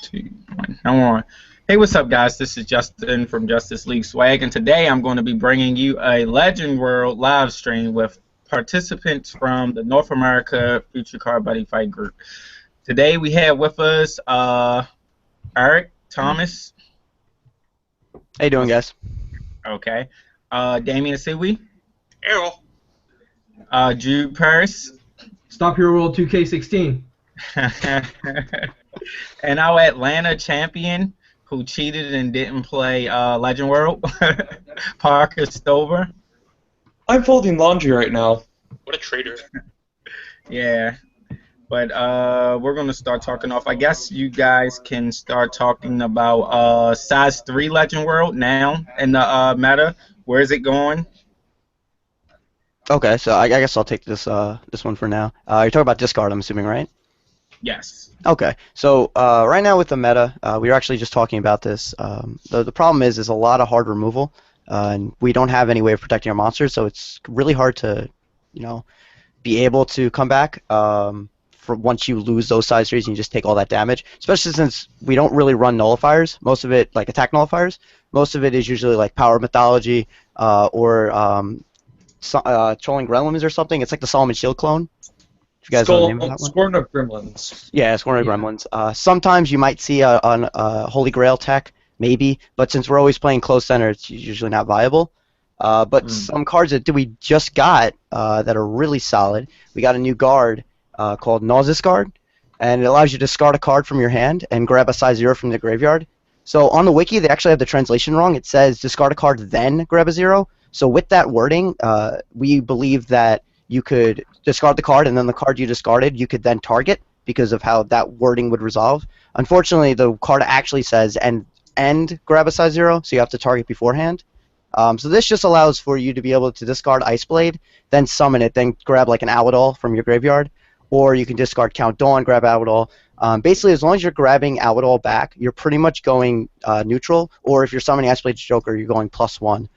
2, 1. Now on. Hey, what's up, guys? This is Justin from Justice League Swag, and today I'm going to be bringing you a Legend World live stream with participants from the North America Future Card Buddy Fight Group. Today we have with us Eric Thomas. How you doing, guys? Okay. Damian Siwi. Hello. Jude Paris. Stop Hero World 2K16. And our Atlanta champion who cheated and didn't play Legend World, Parker Stover. I'm folding laundry right now. What a traitor. Yeah. But we're going to start talking off. I guess you guys can start talking about size 3 Legend World now in the meta. Where is it going? Okay, so I guess I'll take this this one for now. You're talking about discard, I'm assuming, right? Yes. Okay, so right now with the meta, we were actually just talking about this. The problem is a lot of hard removal, and we don't have any way of protecting our monsters, so it's really hard to, be able to come back for once you lose those size 3s and you just take all that damage. Especially since we don't really run nullifiers. Most of it, like attack nullifiers, most of it is usually like Power of Mythology or Trolling Gremlins or something. It's like the Solomon Shield clone. If you guys know the name of that one. Scorn of Gremlins. Yeah, Scorn of Gremlins. Sometimes you might see a Holy Grail tech, maybe, but since we're always playing close center, it's usually not viable. But some cards that we just got that are really solid. We got a new guard called Nausis Guard, and it allows you to discard a card from your hand and grab a size 0 from the graveyard. So on the wiki, they actually have the translation wrong. It says discard a card, then grab a 0. So with that wording, we believe that you could discard the card, and then the card you discarded, you could then target because of how that wording would resolve. Unfortunately, the card actually says and grab a size 0, so you have to target beforehand. So this just allows for you to be able to discard Ice Blade, then summon it, then grab like an Awdol from your graveyard, or you can discard Count Dawn, grab Awdol. Basically, as long as you're grabbing Awdol back, you're pretty much going neutral, or if you're summoning Ice Blade Joker, you're going +1.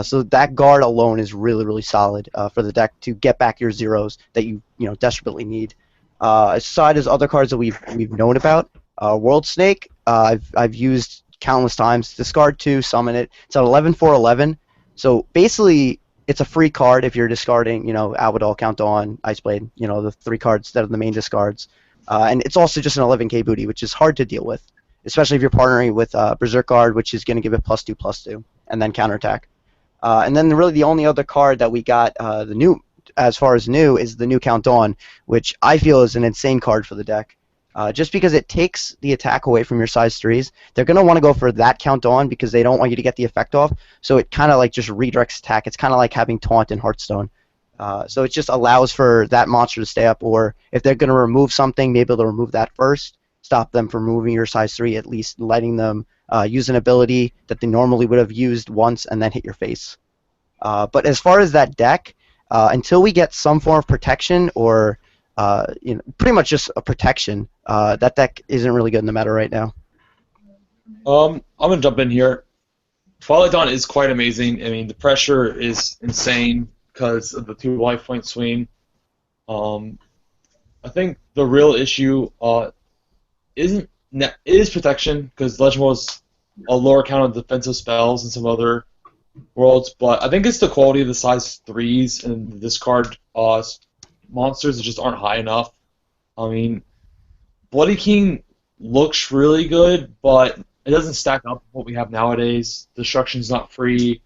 So that guard alone is really, really solid for the deck to get back your 0s that you desperately need. Aside as other cards that we've known about, World Snake, I've used countless times. Discard 2, summon it. It's an 11/4/11. So basically, it's a free card if you're discarding, Awdol, Count Dawn, Ice Blade, the 3 cards that are the main discards. And it's also just an 11k booty, which is hard to deal with, especially if you're partnering with Berserk Guard, which is going to give it +2/+2, and then counterattack. And then really the only other card that we got as far as new is the new Count Dawn, which I feel is an insane card for the deck. Just because it takes the attack away from your size 3s, they're going to want to go for that Count Dawn because they don't want you to get the effect off. So it kind of like just redirects attack. It's kind of like having Taunt in Hearthstone. So it just allows for that monster to stay up, or if they're going to remove something, maybe they'll remove that first. Stop them from removing your size 3, at least letting them use an ability that they normally would have used once and then hit your face. But as far as that deck, until we get some form of protection or pretty much just a protection, that deck isn't really good in the meta right now. I'm going to jump in here. Twilight Dawn is quite amazing. I mean, the pressure is insane because of the 2 life point swing. I think the real issue is protection, because Legend World is a lower count of defensive spells than some other worlds, but I think it's the quality of the size 3s and the discard monsters that just aren't high enough. I mean, Bloody King looks really good, but it doesn't stack up with what we have nowadays. Destruction's not free.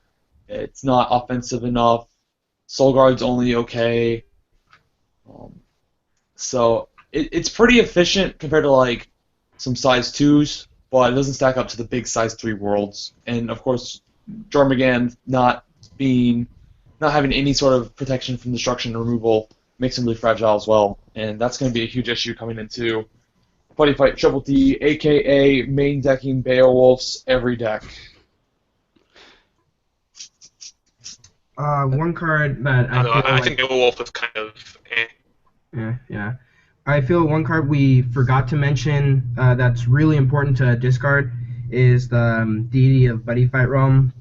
It's not offensive enough. Soul Guard's only okay. So it's pretty efficient compared to like some size 2s, but it doesn't stack up to the big size 3 worlds. And of course, Jormungand not having any sort of protection from destruction and removal makes him really fragile as well. And that's going to be a huge issue coming into Buddy Fight Triple D, aka main decking Beowulf's every deck. One card that I think Beowulf is kind of Yeah. I feel one card we forgot to mention that's really important to discard is the Deity of Buddy Fight Realm,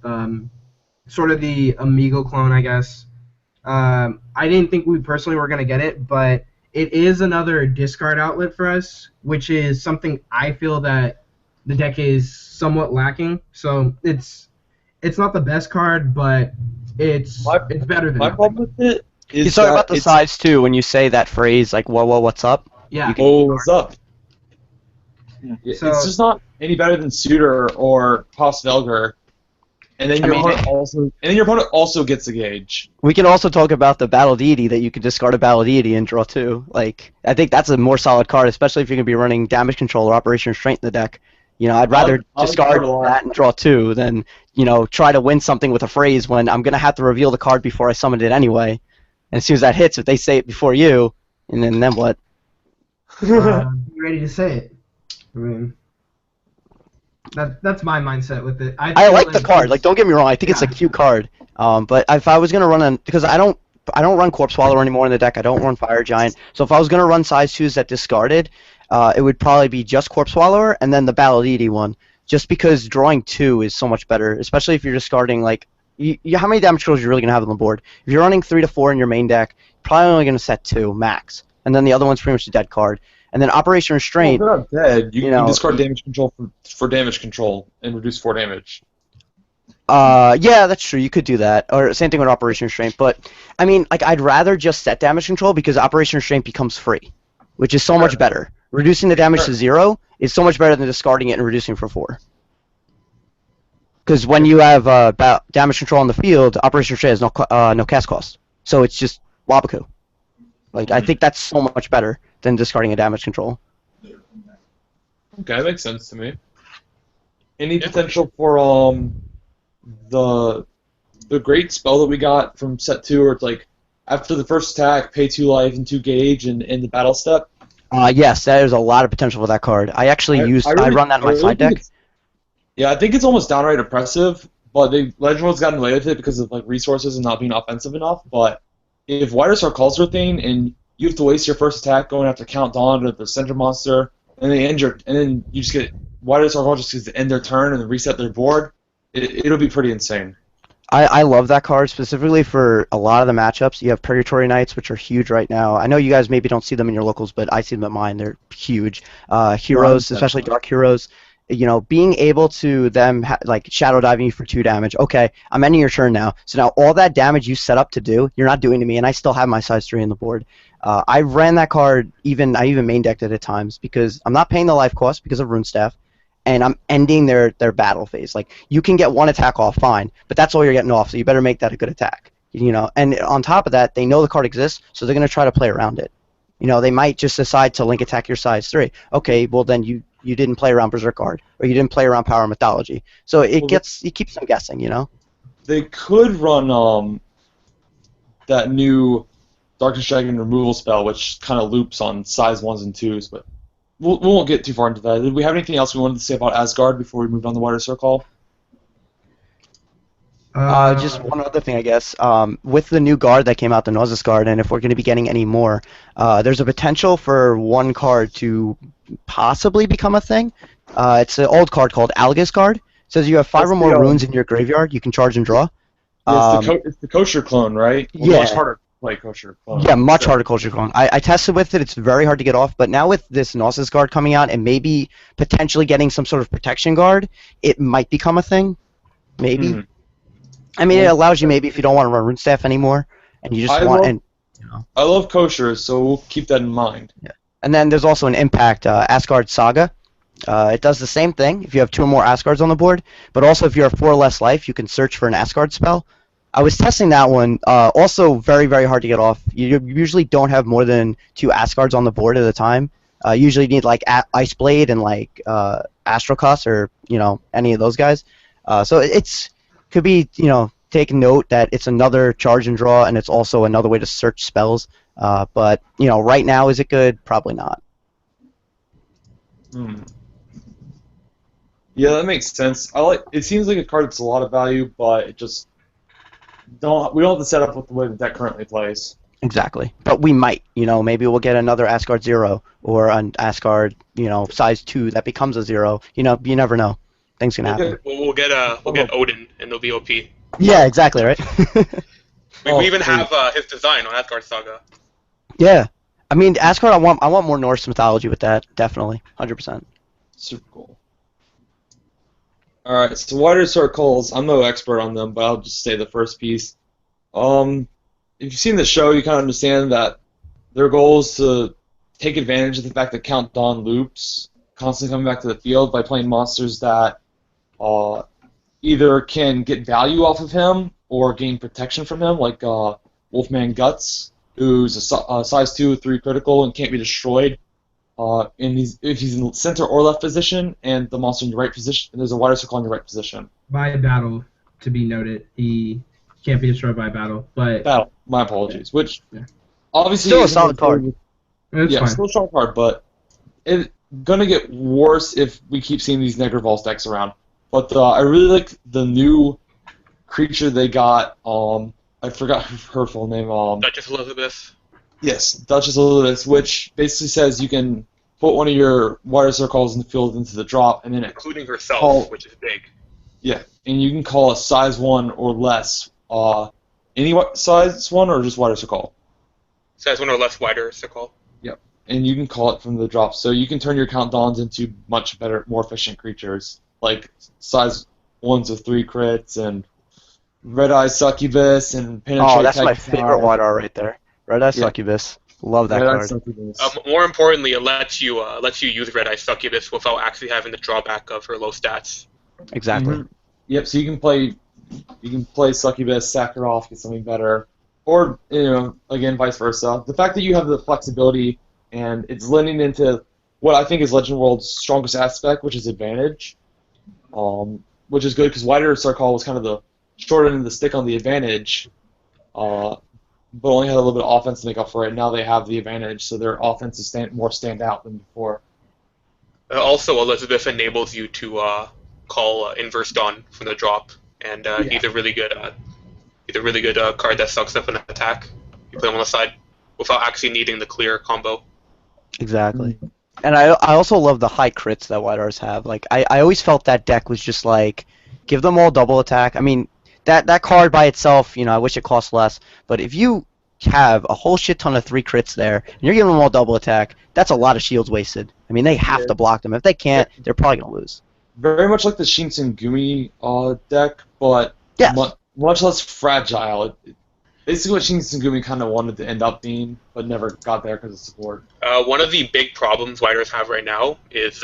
sort of the Amigo clone, I guess. I didn't think we personally were going to get it, but it is another discard outlet for us, which is something I feel that the deck is somewhat lacking. So it's not the best card, but it's better than My nothing. problem with it is You talk that about the size too when you say that phrase like "whoa, whoa, what's up." Yeah. Oh, what's up? So- It's just not any better than Suitor or Velger. And then your opponent also gets a gauge. We can also talk about the Battle Deity that you can discard a Battle Deity and draw 2. Like, I think that's a more solid card, especially if you're going to be running Damage Control or Operation Restraint in the deck. You know, I'd rather discard that and draw 2 than, you know, try to win something with a phrase when I'm going to have to reveal the card before I summoned it anyway. And as soon as that hits, if they say it before you, and then what? Be ready to say it. I mean, that's my mindset with it. I like the card. Like, don't get me wrong. I think it's a cute card. But if I was gonna run because I don't run Corpse Swallower anymore in the deck. I don't run Fire Giant. So if I was gonna run size 2s that discarded, it would probably be just Corpse Swallower and then the Battle Deity one. Just because drawing 2 is so much better, especially if you're discarding like how many damage controls you're really gonna have on the board. If you're running 3 to 4 in your main deck, probably only gonna set 2 max, and then the other one's pretty much a dead card. And then Operation Restraint. Well, they're not dead. You can discard damage control for damage control and reduce 4 damage. Yeah, that's true. You could do that, or same thing with Operation Restraint. But I mean, like, I'd rather just set damage control because Operation Restraint becomes free, which is so much better. Reducing the damage to 0 is so much better than discarding it and reducing for 4. Because when you have damage control on the field, Operation Restraint has no cast cost, so it's just Wabaku. Like, I think that's so much better than discarding a damage control. Okay, that makes sense to me. Any potential for the great spell that we got from set 2, where it's like after the first attack, pay 2 life and 2 gauge and end the battle step? Yes, there's a lot of potential for that card. I actually I run that in my side deck. Yeah, I think it's almost downright oppressive, but Legend World's gotten away with it because of like resources and not being offensive enough. But if Wider Star calls her thing and you have to waste your first attack going after Count Dawn or the center monster, and then you just get Wider Star Call just gets to end their turn and then reset their board, it'll be pretty insane. I love that card specifically for a lot of the matchups. You have Purgatory Knights, which are huge right now. I know you guys maybe don't see them in your locals, but I see them at mine. They're huge. Heroes, especially Dark Heroes. You know, being able to like shadow diving you for 2 damage. Okay, I'm ending your turn now. So now all that damage you set up to do, you're not doing to me, and I still have my size 3 on the board. I ran that card. I even main decked it at times because I'm not paying the life cost because of Rune Staff, and I'm ending their battle phase. Like, you can get 1 attack off, fine, but that's all you're getting off. So you better make that a good attack. You know, and on top of that, they know the card exists, so they're gonna try to play around it. You know, they might just decide to link attack your size 3. Okay, well then you didn't play around Berserk Guard, or you didn't play around Power Mythology. So it keeps them guessing, you know? They could run that new Darkness Dragon removal spell, which kind of loops on size 1s and 2s, but we won't get too far into that. Did we have anything else we wanted to say about Asgard before we moved on to Wider Circle? Just one other thing, I guess. With the new guard that came out, the Nausus Guard, and if we're going to be getting any more, there's a potential for one card to possibly become a thing. It's an old card called Algus Guard. It says you have 5 or more runes in your graveyard, you can charge and draw. It's the kosher clone, right? Yeah. Much harder to play kosher clone. Yeah, much harder kosher clone. I tested with it, it's very hard to get off, but now with this Nausus Guard coming out and maybe potentially getting some sort of protection guard, it might become a thing. Maybe. Mm-hmm. I mean, it allows you maybe if you don't want to run Rune Staff anymore, and you just I love kosher, so we'll keep that in mind. Yeah. And then there's also an impact, Asgard Saga. It does the same thing if you have 2 or more Asgards on the board, but also if you have 4 or less life, you can search for an Asgard spell. I was testing that one. Also very, very hard to get off. You usually don't have more than 2 Asgards on the board at a time. Usually you need like Ice Blade and like Astrocuss or any of those guys. So it's could be take note that it's another charge and draw, and it's also another way to search spells. But right now, is it good? Probably not. Yeah, that makes sense. It seems like a card that's a lot of value, but it just we don't have to set up with the way the deck currently plays. Exactly, but we might. Maybe we'll get another Asgard 0 or an Asgard size 2 that becomes a 0. You never know. Things can happen. We'll get Odin, and it'll be OP. Yeah, exactly, right? we even have his design on Asgard Saga. Yeah. I mean, Asgard, I want more Norse mythology with that, definitely. 100%. Super cool. Alright, so wider circles, I'm no expert on them, but I'll just say the first piece. If you've seen the show, you kind of understand that their goal is to take advantage of the fact that Count Dawn loops, constantly coming back to the field by playing monsters that either can get value off of him or gain protection from him, like Wolfman Guts, who's a size 2 3 critical and can't be destroyed. If he's in the center or left position, and the monster in your right position, there's a wider circle in your right position. By battle, to be noted, he can't be destroyed by battle. But Battle. My apologies. Which obviously Still a solid card. it's Yeah, fine. still a strong card, but it's gonna get worse if we keep seeing these Negative Vaults decks around. But I really like the new creature they got. I forgot her full name. Duchess Elizabeth. Yes, Duchess Elizabeth, which basically says you can put one of your wider circles in the field into the drop, and then Including herself, which is big. and you can call a size 1 or less. Any size 1 or just wider circle. Size 1 or less wider circle. And you can call it from the drop. So you can turn your Count Dawns into much better, more efficient creatures, like size 1s with 3 crits, and Red Eye Succubus, and Penetrate. Oh, that's my Tactile. favorite White R right there. Red Eye Succubus. Love that Red Eye card. Succubus. More importantly, it lets you use Red Eye Succubus without actually having the drawback of her low stats. Exactly. Mhm. Yep. So you can play Succubus, sack her off, get something better, or again, vice versa. The fact that you have the flexibility and it's lending into what I think is Legend World's strongest aspect, which is advantage, which is good because wider circle was kind of the short end of the stick on the advantage, but only had a little bit of offense to make up for it. Now they have the advantage, so their offense is more stand out than before. Also, Elizabeth enables you to call Inverse Dawn from the drop, and he's a really good card that sucks up an attack. You play him on the side without actually needing the clear combo. Exactly. And I also love the high crits that White R's have. Like I always felt that deck was just like, give them all double attack. I mean, that card by itself, I wish it cost less. But if you have a whole shit ton of 3 crits there, and you're giving them all double attack, that's a lot of shields wasted. I mean, they have to block them. If they can't, they're probably gonna lose. Very much like the Shinsengumi deck, but Yes. much less fragile. Basically what Shinsengumi kind of wanted to end up being, but never got there because of support. One of the big problems Widers have right now is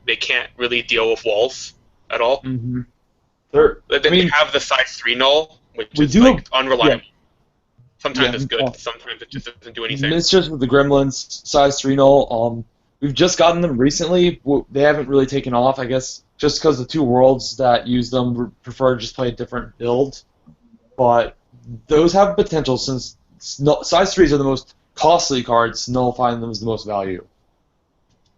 they can't really deal with walls at all. Mm-hmm. They have the size 3 null, which is unreliable. Yeah. Sometimes it's good, sometimes it just doesn't do anything. It's just with the Gremlins, size 3 null. We've just gotten them recently. They haven't really taken off, I guess, just because the 2 worlds that use them prefer to just play a different build. But those have potential since size 3s are the most costly cards, nullifying them is the most value.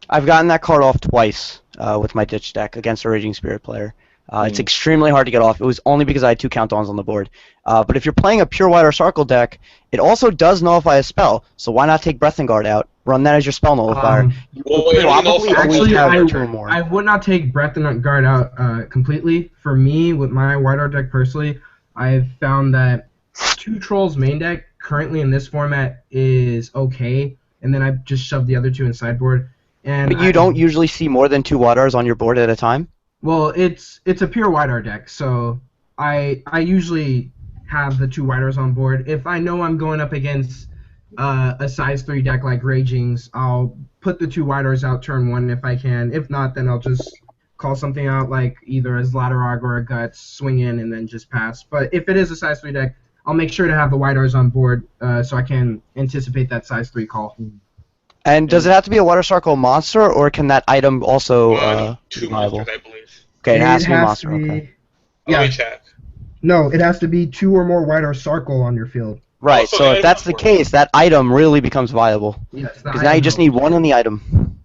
I've gotten that card off twice with my Ditch deck against a Raging Spirit player. It's extremely hard to get off. It was only because I had 2 countdowns on the board. But if you're playing a pure White or Sarkle deck, it also does nullify a spell, so why not take Breath and Guard out? Run that as your spell nullifier. Actually, I would not take Breath and Guard out completely. For me, with my White Art deck personally, I've found that 2 Trolls main deck currently in this format is okay, and then I've just shoved the other 2 in sideboard. But you don't usually see more than 2 White Rs on your board at a time? Well, it's a pure White Art deck, so I usually have the 2 White Rs on board. If I know I'm going up against a size 3 deck like Raging's, I'll put the 2 White Rs out turn 1 if I can. If not, then I'll just call something out like either a Zlatarog or a Guts, swing in, and then just pass. But if it is a size 3 deck, I'll make sure to have the White Rs on board so I can anticipate that size 3 call. And does it have to be a Water Circle monster, or can that item also 2 viable? monsters, I believe. Okay, it has to be a monster. Okay. Let me check. No, it has to be 2 or more White Rs Sarkle on your field. Right, so if that's the case, that item really becomes viable. Yes, because now you just need 1 on the item.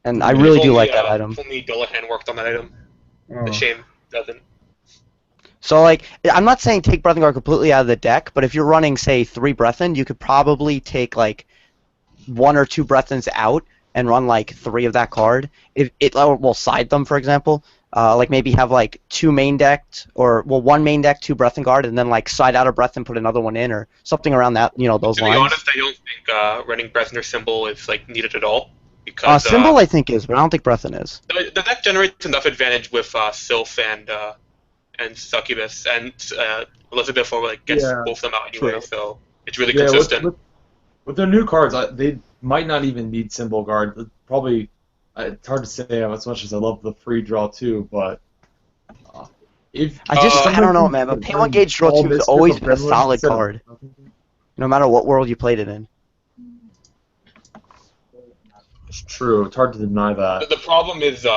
And I really do like that item. If only Dullahan worked on that item. The shame doesn't. So, like, I'm not saying take Breath and Guard completely out of the deck, but if you're running, say, 3 Breathen, you could probably take, like, 1 or 2 Breathens out and run, like, 3 of that card. We'll side them, for example. Like, maybe have, like, 2 main decked, or, 1 main deck, 2 Breath and Guard, and then, like, side out a Breath and put another one in, or something around that, those lines. To be honest, I don't think running Breath or Symbol is, like, needed at all. because Symbol I think is, but I don't think Breathin is. the deck generates enough advantage with Sylph and Succubus, and Elizabeth will gets both of them out anyway, True. so it's really consistent. With their new cards, they might not even need Symbol Guard. Probably, it's hard to say as much as I love the free draw too, but I don't know, man. But Pay 1 Gauge Draw 2 has always been a solid card, no matter what world you played it in. It's true. It's hard to deny that. The problem is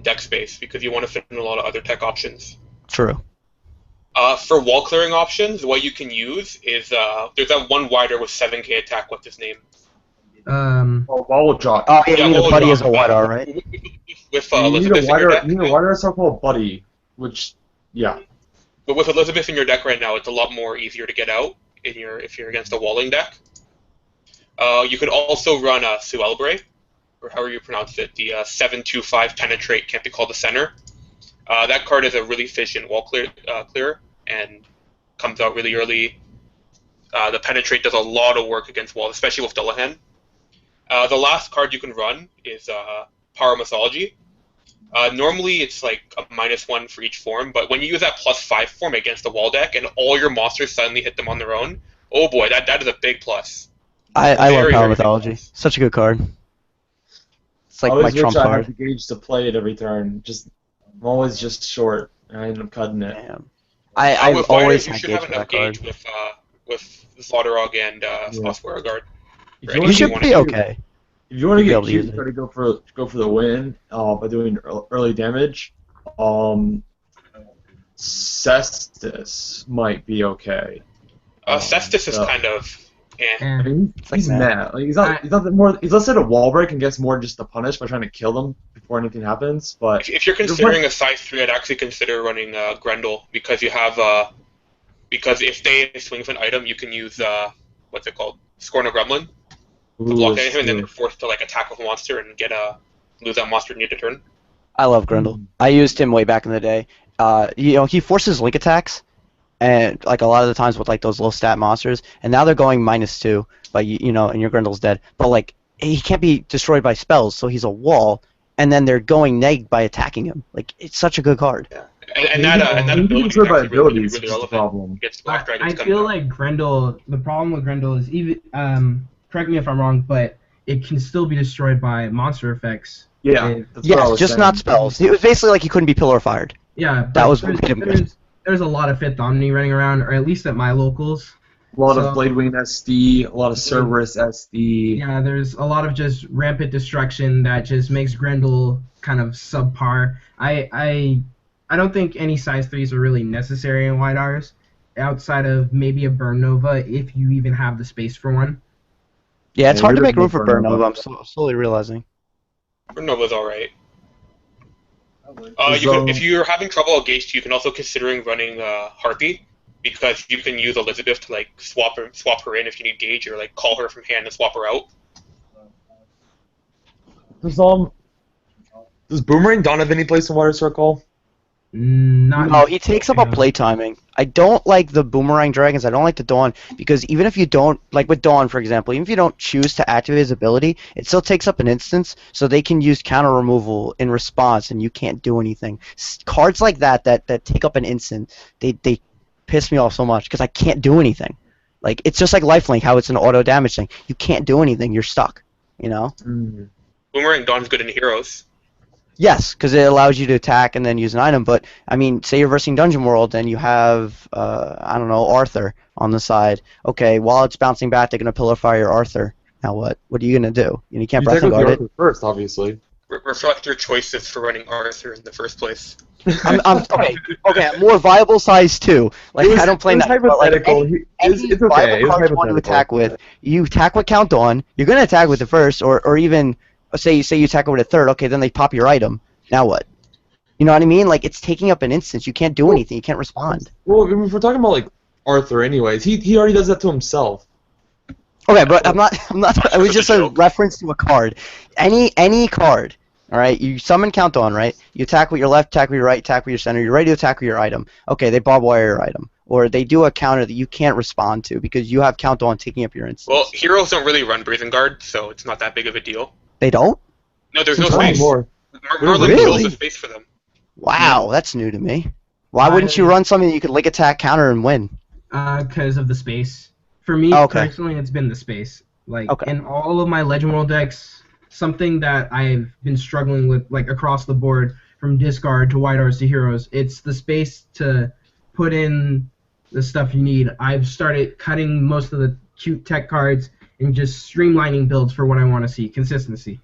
deck space, because you want to fit in a lot of other tech options. True. For wall clearing options, what you can use is there's that one wider with 7k attack. What's his name? Wall Jock. Oh yeah, you need a buddy as a wider, right? With you need Elizabeth in your deck. You need a wider so-called buddy, which But with Elizabeth in your deck right now, it's a lot more easier to get out if you're against a walling deck. You could also run a Suelbre, or however you pronounce it, the 7/2/5 penetrate can't be called the center. That card is a really efficient wall clearer and comes out really early. The penetrate does a lot of work against walls, especially with Dullahan. The last card you can run is Power Mythology. Normally it's like a -1 for each form, but when you use that +5 form against the wall deck and all your monsters suddenly hit them on their own, oh boy, that is a big plus. I love Power Mythology. Such a good card. It's like my trump I card. have to gauge to play it every turn. I'm always just short, and I end up cutting it. Damn. I've always you had should gauge have for enough that card. gauge with Slaughterog and Oswara Guard. You should be okay. If you want to You'll get be able to cute, use try to go for the win by doing early damage. Cestus might be okay. Cestus is kind of I mean, he's like mad. Like, he's less at a wall break and gets more just to punish by trying to kill them before anything happens. But if you're considering a size 3, I'd actually consider running Grendel, because you have because if they swing for an item, you can use what's it called, Scorn a Gremlin to block that item, and then they're forced to attack with a monster and lose that monster near the turn. I love Grendel. I used him way back in the day. He forces link attacks, and a lot of the times with those low stat monsters, and now they're going -2, but and your Grendel's dead. But he can't be destroyed by spells, so he's a wall, and then they're going neg by attacking him. It's such a good card. Yeah. And that ability is by actually really, abilities really is the relevant problem. against Black Dragons. I feel like Grendel. The problem with Grendel is even. Correct me if I'm wrong, but it can still be destroyed by monster effects. Yeah. Yes, just not spells. It was basically he couldn't be pillar fired. Yeah, that was what made him good. There's a lot of Fifth Omni running around, or at least at my locals. A lot of Bladewing SD, a lot of Cerberus SD. Yeah, there's a lot of just rampant destruction that just makes Grendel kind of subpar. I don't think any size 3s are really necessary in White R's, outside of maybe a Burn Nova, if you even have the space for one. Yeah, it's hard to make room for Burn Nova. I'm slowly realizing. Burn Nova's alright. If you're having trouble at Gauge 2, you can also considering running Harpy, because you can use Elizabeth to swap her in if you need Gauge, or call her from hand and swap her out. Does Boomerang Dawn have any place in Water Circle? No, he takes up a play timing. I don't like the Boomerang Dragons. I don't like the Dawn, because even if you don't, with Dawn, for example, even if you don't choose to activate his ability, it still takes up an instance, so they can use counter removal in response, and you can't do anything. Cards like that take up an instant, they piss me off so much, because I can't do anything. It's just like Lifelink, how it's an auto damage thing. You can't do anything. You're stuck. Boomerang Dawn's good in Heroes. Yes, because it allows you to attack and then use an item. But I mean, say you're versing Dungeon World and you have I don't know, Arthur on the side. Okay, while it's bouncing back, they're gonna pillar fire your Arthur. Now what? What are you gonna do? You can't breath and guard it. First, obviously. Reflect your choices for running Arthur in the first place. Okay, more viable size 2. I don't play that. Hypothetical. It's okay. Viable card you want to attack with. You attack with Countdown. You're gonna attack with the first, or even say you attack with a third. Okay, then they pop your item. Now what? You know what I mean? It's taking up an instance. You can't do anything. You can't respond. Well, if we're talking about Arthur, anyways, he already does that to himself. Okay, but I'm not. It was just a reference to a card. Any card. All right, you summon Countdown, right? You attack with your left, attack with your right, attack with your center. You're ready to attack with your item. Okay, they barbed wire your item, or they do a counter that you can't respond to because you have Countdown taking up your instance. Well, heroes don't really run Breathing Guard, so it's not that big of a deal. They don't? No, there's no Not space. anymore. Merlin Really? kills the space for them. Wow, that's new to me. Why wouldn't you run something you could lick attack counter and win? Because of the space. For me Okay. personally, it's been the space. Like Okay. in all of my Legend World decks, something that I've been struggling with, like across the board, from discard to white arts to heroes, it's the space to put in the stuff you need. I've started cutting most of the cute tech cards and just streamlining builds for what I want to see. Consistency.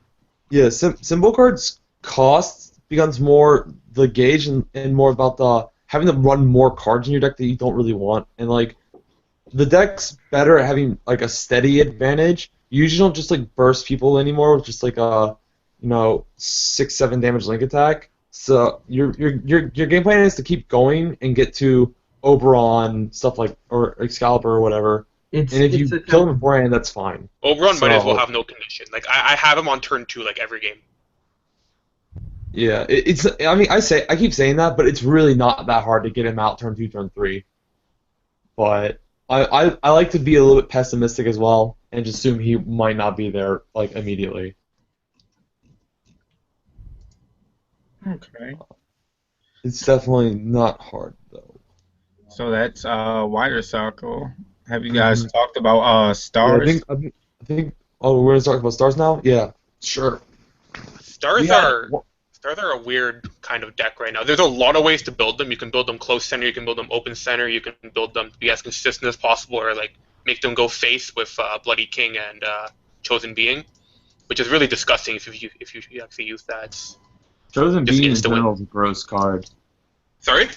Yeah, symbol cards cost becomes more the gauge and more about the having to run more cards in your deck that you don't really want. And like the deck's better at having like a steady advantage. You usually don't just like burst people anymore with just like a 6-7 damage link attack. So your game plan is to keep going and get to Oberon stuff like or Excalibur or whatever. And if you kill him beforehand, that's fine. Oberon might as well have no condition. Like I have him on turn 2 like every game. Yeah, it's. I mean, I keep saying that, but it's really not that hard to get him out turn 2, turn 3. But I like to be a little bit pessimistic as well and just assume he might not be there like immediately. Okay. It's definitely not hard though. So that's wider circle. Have you guys talked about stars? Yeah, I think. Oh, we're gonna talk about stars now. Yeah, sure. Stars are a weird kind of deck right now. There's a lot of ways to build them. You can build them close center, you can build them open center, you can build them to be as consistent as possible, or like make them go face with Bloody King and Chosen Being, which is really disgusting if you actually use that. Chosen Just Being in insta-win. general is a gross card. Sorry?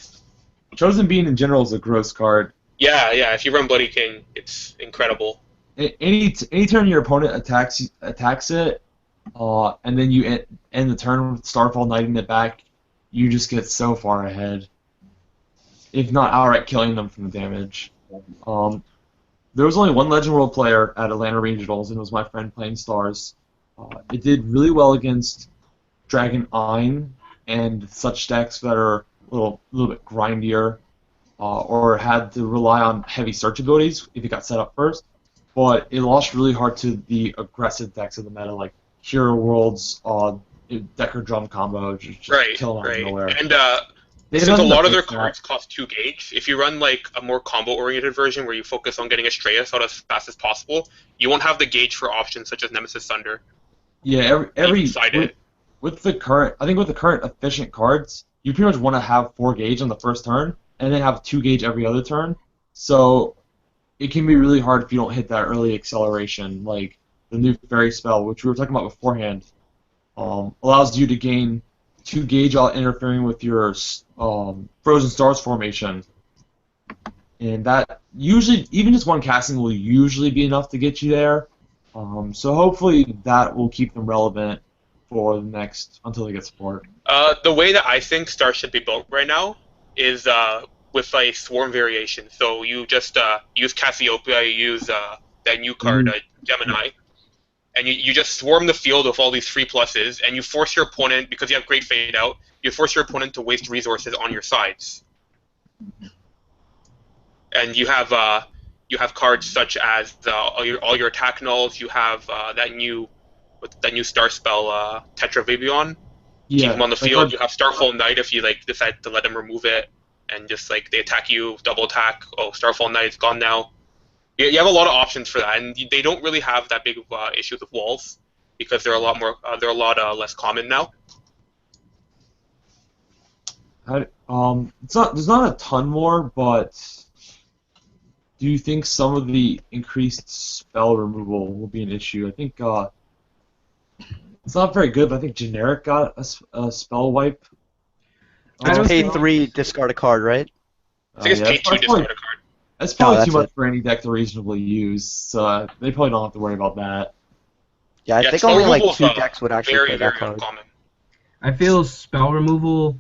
Chosen Being in general is a gross card. Yeah. If you run Bloody King, it's incredible. Any turn your opponent attacks it, and then you end the turn with Starfall knighting it back, you just get so far ahead. If not outright killing them from the damage. There was only one Legend World player at Atlanta Regionals, and it was my friend playing Stars. It did really well against Dragon Ein and such decks that are a little bit grindier, or had to rely on heavy search abilities if it got set up first. But it lost really hard to the aggressive decks of the meta, like Hero Worlds, Decker Drum combo, just kill them out of nowhere. And since a lot of their cards cost 2 gauge, if you run like a more combo-oriented version where you focus on getting Astreus out as fast as possible, you won't have the gauge for options such as Nemesis Thunder. Yeah, with the current efficient cards, you pretty much want to have 4 gauge on the first turn, and then have 2 gauge every other turn. So it can be really hard if you don't hit that early acceleration, like the new Fairy spell, which we were talking about beforehand, allows you to gain 2 gauge while interfering with your Frozen Stars formation. And that usually, even just one casting will usually be enough to get you there. So hopefully that will keep them relevant for the next, until they get support. The way that I think Stars should be built right now is with a swarm variation. So you just use Cassiopeia, you use that new card, Gemini, and you just swarm the field with all these 3+s, and you force your opponent, because you have great fade out, you force your opponent to waste resources on your sides. And you have cards such as all your attack nulls. You have that new star spell, Tetra Vivion. Keep them on the field. You have Starfall Knight if you like decide to let them remove it, and just like they attack you, double attack. Oh, Starfall Knight's gone now. You have a lot of options for that, and they don't really have that big of issues with walls because they're a lot more. They're a lot less common now. There's not a ton more, but do you think some of the increased spell removal will be an issue? I think it's not very good, but I think Generic got a spell wipe. It's pay 3, discard a card, right? I think it's pay 2, discard a card. That's probably too much for any deck to reasonably use, so they probably don't have to worry about that. Yeah, I think only like 2 decks would actually play that card. Uncommon. I feel spell removal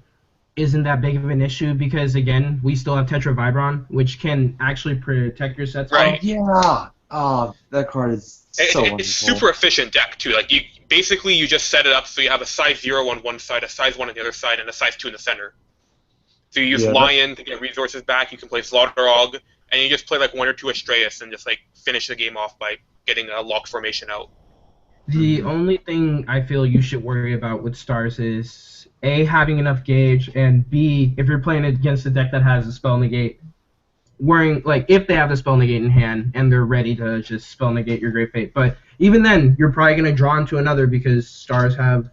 isn't that big of an issue because, again, we still have Tetra Vibron, which can actually protect your sets. Right. Yeah. That card is so wonderful. It's super efficient deck too. Like you just set it up so you have a size 0 on one side, a size 1 on the other side, and a size 2 in the center. So you use Lion to get resources back. You can play Slaughterhog, and you just play like 1 or 2 Astreus and just like finish the game off by getting a lock formation out. The only thing I feel you should worry about with stars is A, having enough gauge, and B, if you're playing against a deck that has a spell negate, worrying, like, if they have the spell negate in hand and they're ready to just spell negate your Great Fate. But even then, you're probably going to draw into another because stars have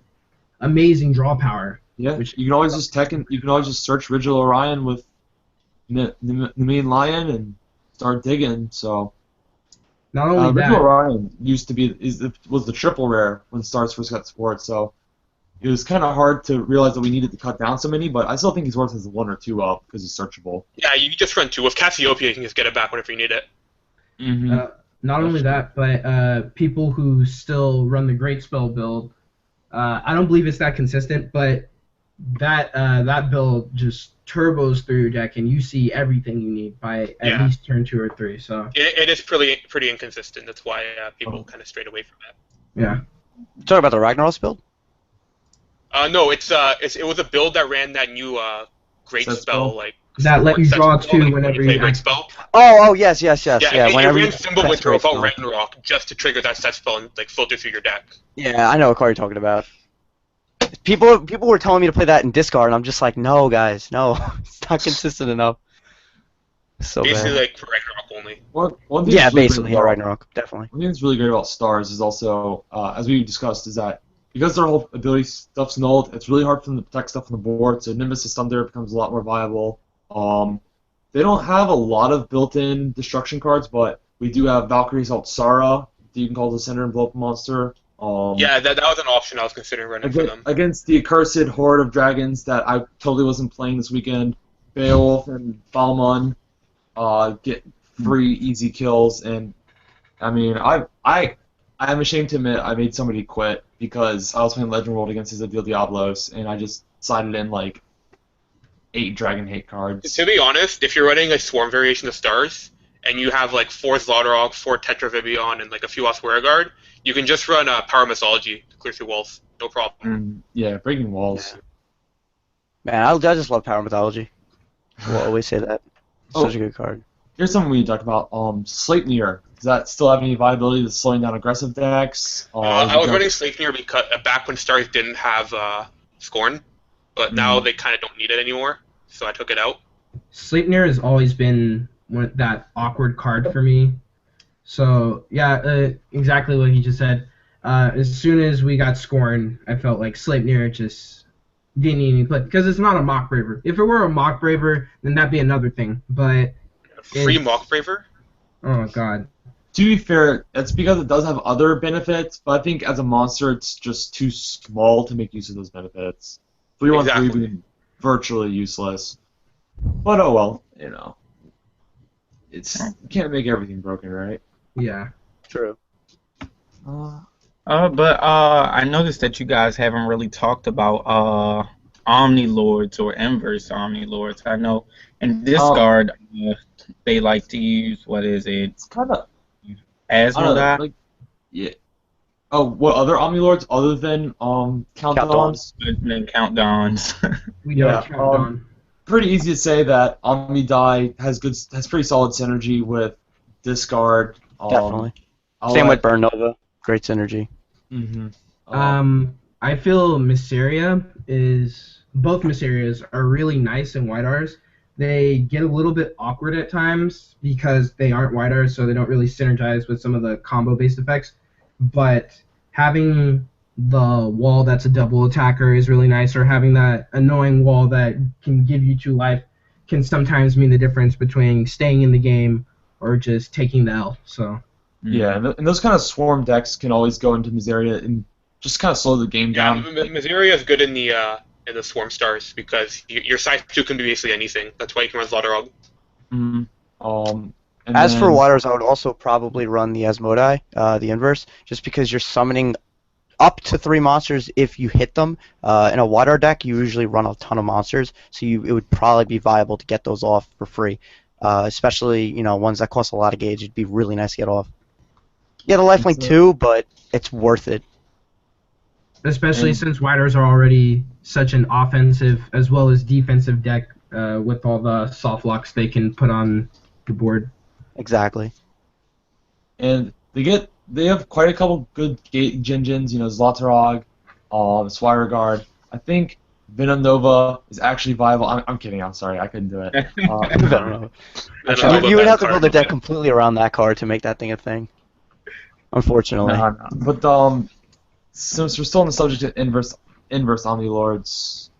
amazing draw power. Yeah, Which, you can always just you can always just search Rigil Orion with the main lion and start digging. So not only Rigil that, Orion used to be was the triple rare when stars first got support. So it was kind of hard to realize that we needed to cut down so many, but I still think he's worth his 1 or 2 up because he's searchable. Yeah, you just run 2. With Cassiopeia, you can just get it back whenever you need it. Mm-hmm. not only that, but people who still run the Great Spell build, I don't believe it's that consistent, but that build just turbos through your deck, and you see everything you need by at least turn 2 or 3. So it is pretty inconsistent. That's why people kind of strayed away from that. yeah. Talk about the Ragnaros build? No, it was a build that ran that new great Set spell spell? like That let you set draw spell, 2 whenever play you great spell. Oh, yes. Yeah, It whenever ran Symbol press Winter great without spell. Ragnarok just to trigger that set spell and like filter through your deck. Yeah, I know what card you're talking about. People were telling me to play that in discard, and I'm just like, no, guys, no. It's not consistent enough. So Basically, bad. like for Ragnarok only. One thing Yeah, that's really basically, great yeah, about- Ragnarok, definitely. One thing that's really great about stars is also, as we discussed, is that because their whole ability stuff's nulled, it's really hard for them to protect stuff on the board. So Nimbus' Thunder becomes a lot more viable. They don't have a lot of built-in destruction cards, but we do have Valkyrie's Altsara that you can call the center and blow up a monster. Yeah, that was an option I was considering running for them. Against the accursed horde of dragons that I totally wasn't playing this weekend, Beowulf and Balmon get free easy kills, and I mean I'm ashamed to admit I made somebody quit because I was playing Legend World against his Adil Diablos, and I just sided in like 8 Dragon Hate cards. To be honest, if you're running a Swarm variation of stars and you have like 4 Zlatarog, 4 Tetra Vivian, and like a few Oswara Guard, you can just run Power Mythology to clear through walls, no problem. Yeah, breaking walls. Man, I just love Power Mythology. We'll always say that. It's such a good card. Here's something we talked about. Sleipnir. Does that still have any viability to slowing down aggressive decks? I was running Sleipnir because back when stars didn't have Scorn, but now they kind of don't need it anymore, so I took it out. Sleipnir has always been that awkward card for me. So yeah, exactly what he just said. As soon as we got Scorn, I felt like Sleipnir just didn't need any play because it's not a Mock Braver. If it were a Mock Braver, then that'd be another thing. But Free Mock Braver? Oh god. To be fair, it's because it does have other benefits, but I think as a monster, it's just too small to make use of those benefits. 3/1/3 being virtually useless. But oh well, you know. You can't make everything broken, right? Yeah. True. But I noticed that you guys haven't really talked about Omni Lords or Inverse Omni Lords. I know in discard they like to use what is it? It's kind of Asmodai? like, yeah. Oh, what other Omnilords other than Countdawns? Then Countdawns. We don't count on. Pretty easy to say that Omnidai has pretty solid synergy with discard. Definitely. Same with Burn Nova. Great synergy. I feel both Mysterias are really nice in White R's. They get a little bit awkward at times because they aren't White R's, so they don't really synergize with some of the combo-based effects. But having the wall that's a double attacker is really nice, or having that annoying wall that can give you 2 life can sometimes mean the difference between staying in the game or just taking the L. So. Yeah, and those kind of swarm decks can always go into Miseria and just kind of slow the game down. Miseria is good in the Swarm Stars because your size 2 can be basically anything. That's why you can run Zlatarog. As for Waters, I would also probably run the Asmodai, the inverse, just because you're summoning up to 3 monsters if you hit them. In a Water deck, you usually run a ton of monsters, so it would probably be viable to get those off for free. Especially, ones that cost a lot of gauge, it'd be really nice to get off. Yeah, the lifelink too, but it's worth it. Especially since Whiters are already such an offensive as well as defensive deck with all the soft locks they can put on the board. Exactly. And they get they have quite a couple good gate Jinjins. You know, Zlatarog, Swire. I think Venom Nova is actually viable. I'm kidding. I'm sorry. I couldn't do it. I don't know. Venom Nova You would bad have to card. build a deck completely around that card to make that thing a thing. Unfortunately. No. But since we're still on the subject of inverse Omnilords,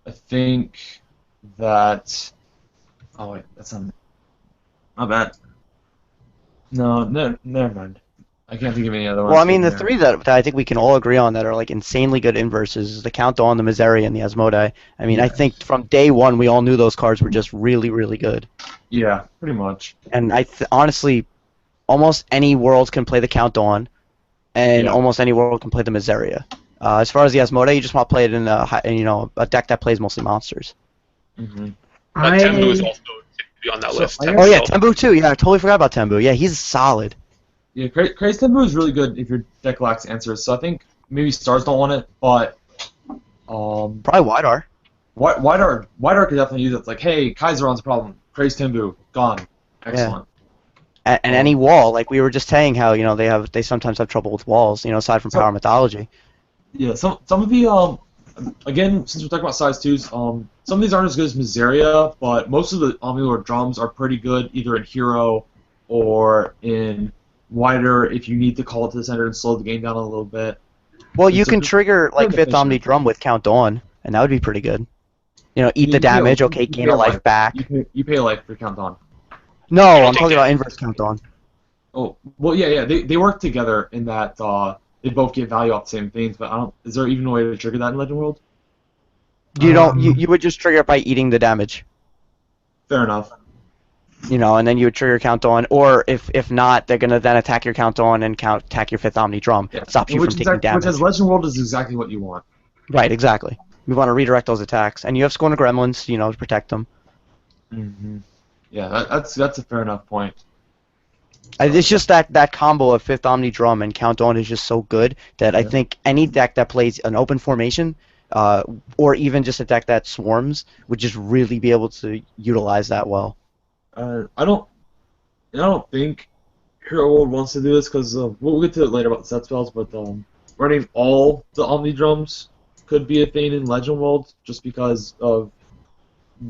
I think that. Oh wait, that's not bad. No, never mind. I can't think of any other ones. Well, I mean, the here. three that I think we can all agree on that are like insanely good inverses is the Countdown, the Miseria, and the Asmodai. I mean, I think from day one we all knew those cards were just really, really good. Yeah, pretty much. And honestly, almost any world can play the Countdown, and Yeah. almost any world can play the Miseria. As far as the Asmodai, you just want to play it in a deck that plays mostly monsters. Mm-hmm. Tembu is also to be on that list. I Tembu Oh yeah, also. Tembu too. Yeah, I totally forgot about Tembu. Yeah, he's solid. Yeah, Crazy Tembu is really good if your deck lacks answers. So I think maybe Stars don't want it, but Probably Widar. Widar could definitely use it. It's like, hey, Kaiseron's a problem. Crazy Tembu gone. Excellent. And any wall, like we were just saying, how they sometimes have trouble with walls. Aside from Power Mythology. Yeah, some of the again, since we're talking about size twos, some of these aren't as good as Miseria, but most of the Omnilord drums are pretty good, either in Hero or in Wider if you need to call it to the center and slow the game down a little bit. Well, you It's can a- trigger like pretty Fifth Omni efficient. Drum with Count Dawn, and that would be pretty good. Eat You the pay- damage, okay, you gain pay a a life life. back. You pay a life for Countdown. No, don't I'm take talking about damage. inverse Count Dawn. Oh, well, yeah, they work together in that they both get value off the same things, but I don't. Is there even a way to trigger that in Legend World? You don't. You would just trigger it by eating the damage. Fair enough. And then you would trigger Count Dawn, or if not, they're gonna then attack your Count Dawn and attack your Fifth Omni Drum. Yeah. Stops you Which from taking damage. Which as Legend World is exactly what you want. Right, exactly. We want to redirect those attacks, and you have Scorn of Gremlins, to protect them. Mm-hmm. Yeah, that's a fair enough point. It's just that combo of Fifth Omni Drum and Count Dawn is just so good that I think any deck that plays an open formation, or even just a deck that swarms, would just really be able to utilize that well. I don't think Hero World wants to do this because we'll get to it later about the set spells, but running all the Omni Drums could be a thing in Legend World just because of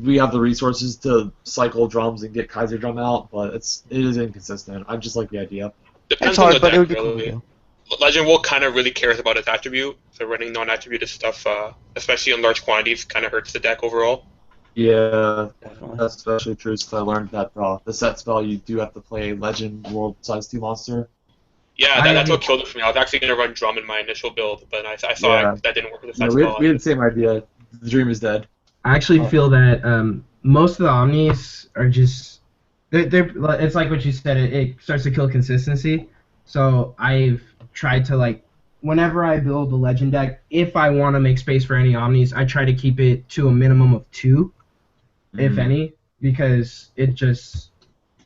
we have the resources to cycle drums and get Kaiser Drum out, but it is inconsistent. I just like the idea. Depends It's on hard, the but deck, it would be really. cool. Legend World kind of really cares about its attribute, so running non-attributed stuff, especially in large quantities, kind of hurts the deck overall. Yeah, Definitely. that's especially true since I learned that the set spell you do have to play Legend World size 2 monster. Yeah, that's what killed it for me. I was actually going to run Drum in my initial build, but I saw Yeah. that didn't work with the Yeah, set we spell. had the same idea. The dream is dead. I actually feel that most of the Omnis are just it's like what you said. It starts to kill consistency. So I've tried to whenever I build a Legend deck, if I want to make space for any Omnis, I try to keep it to a minimum of 2, if any, because it just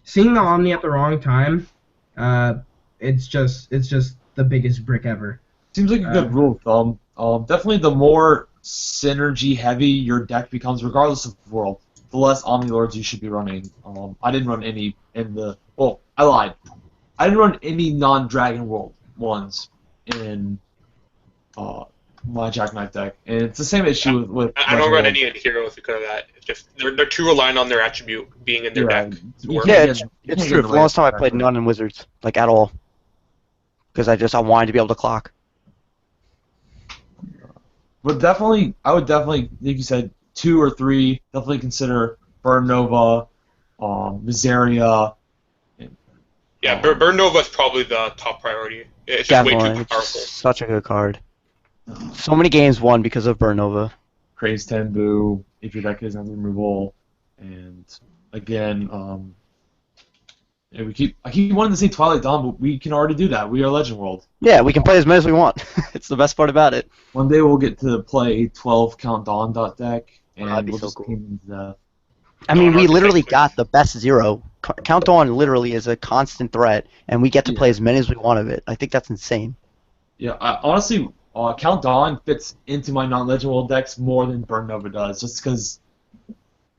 seeing the Omni at the wrong time, it's just the biggest brick ever. Seems like a good rule of thumb. Definitely the more synergy heavy your deck becomes, regardless of world, the less Omnilords you should be running. I didn't run any in the. Well, I lied. I didn't run any non-Dragon World ones in my Jackknife deck, and it's the same issue with. I don't Legend run World. any in Heroes because of that. It's just they're too reliant on their attribute being in their deck. to work. Yeah, You it's can't true. get in For the the way longest of time I played that. none in Wizards, at all. Because I wanted to be able to clock. But definitely, I would definitely, like you said, 2 or 3. Definitely consider Burn Nova, Miseria. Yeah, Burn Nova is probably the top priority. It's just way Definitely. too It's powerful. such a good card. So many games won because of Burn Nova. Craze Tenbu, if your deck isn't removal, and again, yeah, I keep wanting to say Twilight Dawn, but we can already do that. We are Legend World. Yeah, we can play as many as we want. It's the best part about it. One day we'll get to play a 12 count Dawn dot deck, and That'd be we'll so just cool. team into that. I mean, No, we no, literally exactly. got the best 0. Count On literally is a constant threat, and we get to play as many as we want of it. I think that's insane. Yeah, honestly, Count Dawn fits into my non-Legend World decks more than Burn Nova does, just because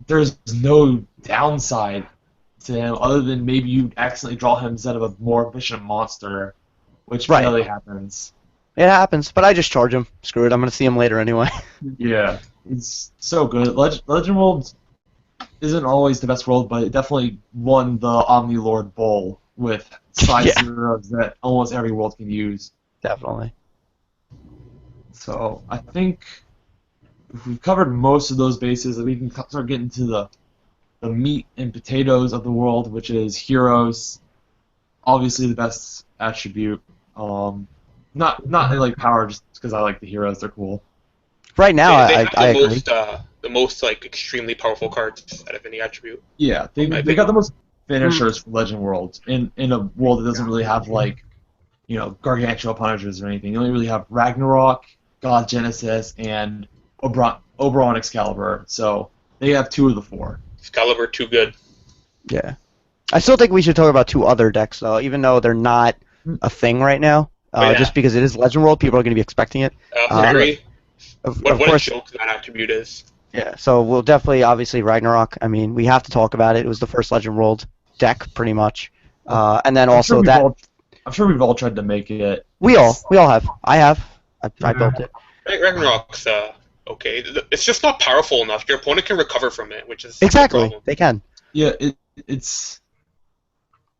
there's no downside to him other than maybe you accidentally draw him instead of a more efficient monster. which Right. rarely happens. It happens, but I just charge him. Screw it, I'm going to see him later anyway. Yeah, it's so good. Legend World isn't always the best world, but it definitely won the Omni Lord Bowl with size Yeah. zeros that almost every world can use. Definitely. So I think if we've covered most of those bases, we can start getting to the meat and potatoes of the world, which is heroes. Obviously, the best attribute. Not like power, just because I like the heroes; they're cool. Right now, They I have agree. the most like extremely powerful cards out of any attribute. Yeah, they I they think- got the most finishers for Legend World in a world that doesn't really have like gargantuan punishers or anything. You only really have Ragnarok, God Genesis, and Oberon Excalibur. So they have 2 of the 4. Excalibur too good. Yeah. I still think we should talk about 2 other decks, though, even though they're not a thing right now. Yeah. Just because it is Legend World, people are going to be expecting it. Fairy. Of What a course, joke that attribute is. yeah. So we'll definitely, obviously, Ragnarok. I mean, we have to talk about it. It was the first Legend World deck, pretty much. And then also I'm sure we've all tried to make it. we all have. I have. I built it. Ragnarok's okay. It's just not powerful enough. Your opponent can recover from it, which is Exactly. the problem. They can. Yeah, it's.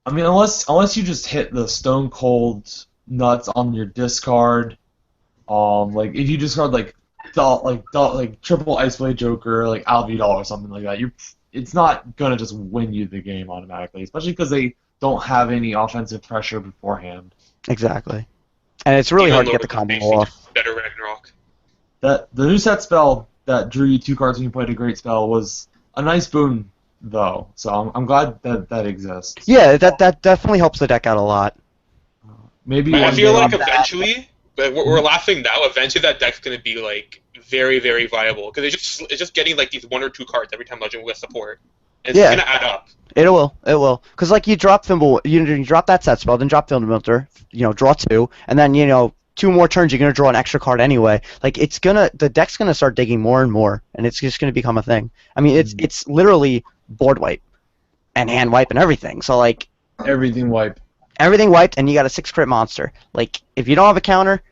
I mean, unless you just hit the stone cold nuts on your discard, like if you discard like triple Ice Blade Joker, like Alvidal or something like that, it's not gonna just win you the game automatically, especially because they don't have any offensive pressure beforehand. Exactly. And it's really Even hard to lower get the the combo base, off. Better Ragnarok. The new set spell that drew you 2 cards when you played a great spell was a nice boon, though. So I'm glad that exists. Yeah, that definitely helps the deck out a lot. Maybe I one feel day like on that- eventually, but we're laughing now. Eventually, that deck's gonna be like very, very viable because it's just getting like these 1 or 2 cards every time Legend with support. And it's Yeah. gonna add up. It will. Because, like, you drop Thimble, you drop that set spell, then drop Thimblewilter, draw 2, and then, 2 more turns, you're going to draw an extra card anyway. Like, the deck's going to start digging more and more, and it's just going to become a thing. I mean, it's literally board wipe and hand wipe and everything. So, like, everything wipe. everything wiped, and you got a 6 crit monster. Like, if you don't have a counter,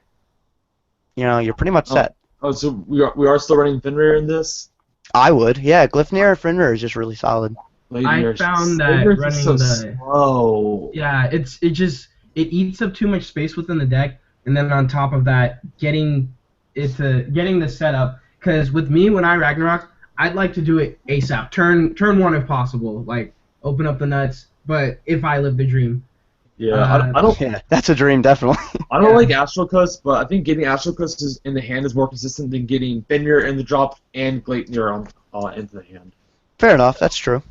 you're pretty much set. Oh, so we are still running Fenrir in this? I would. Yeah, Glyphnir Fenrir is just really solid. I found that Fenrir's running so the slow. yeah, it eats up too much space within the deck, and then on top of that, getting the setup. Because with me, when I Ragnarok, I'd like to do it ASAP, turn 1 if possible, like open up the nuts. But if I live the dream, Yeah, I don't. Yeah, that's a dream, definitely. I don't like Astral Cuss, but I think getting Astral Cuss in the hand is more consistent than getting Fenrir in the drop and Gleipnir into the hand. Fair enough, that's true.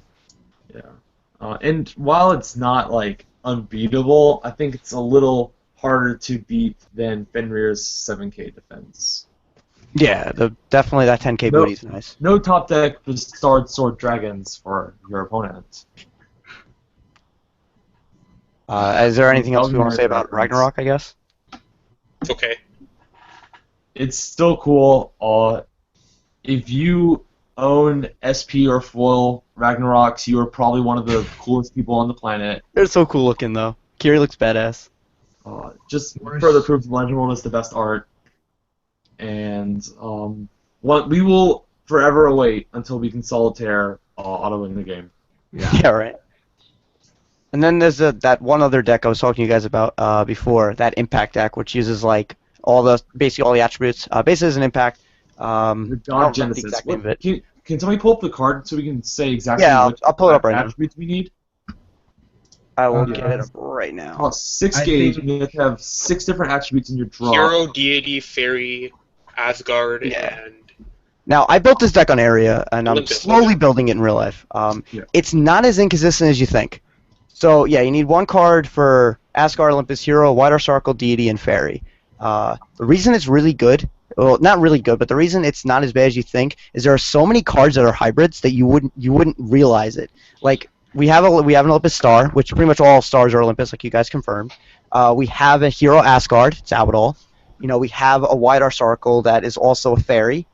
Yeah. And while it's not like unbeatable, I think it's a little harder to beat than Fenrir's 7k defense. Yeah, definitely that 10k No. booty's nice. No top deck with Starred Sword Dragons for your opponent. Is there anything else we want to say about Ragnarok, I guess? It's okay. It's still cool. If you own SP or foil Ragnaroks, you are probably one of the coolest people on the planet. They're so cool looking, though. Kiri looks badass. Just further proof Legend World is the best art. And we will forever await until we can solitaire auto-win the game. Yeah, right. And then there's that one other deck I was talking to you guys about before, that Impact deck, which uses like basically all the attributes. Basically, as an Impact. The I don't remember God the Genesis. exact name of it. Can somebody pull up the card so we can say exactly Yeah, which I'll pull it up right now. attributes we need? I will Okay. get it up right now. 6 I gauge, think- and you have to have 6 different attributes in your draw. Hero, deity, fairy, Asgard, Yeah. and Now, I built this deck on Area, and I'm Olympus, slowly wasn't it? building it in real life. Yeah. It's not as inconsistent as you think. So, yeah, you need 1 card for Asgard, Olympus, Hero, White Earth Circle, Deity, and Fairy. The reason it's really good, well, not really good, but the reason it's not as bad as you think is there are so many cards that are hybrids that you wouldn't realize it. Like, we have an Olympus Star, which pretty much all stars are Olympus, like you guys confirmed. We have a Hero Asgard, it's Abadal. We have a White Earth Circle that is also a Fairy.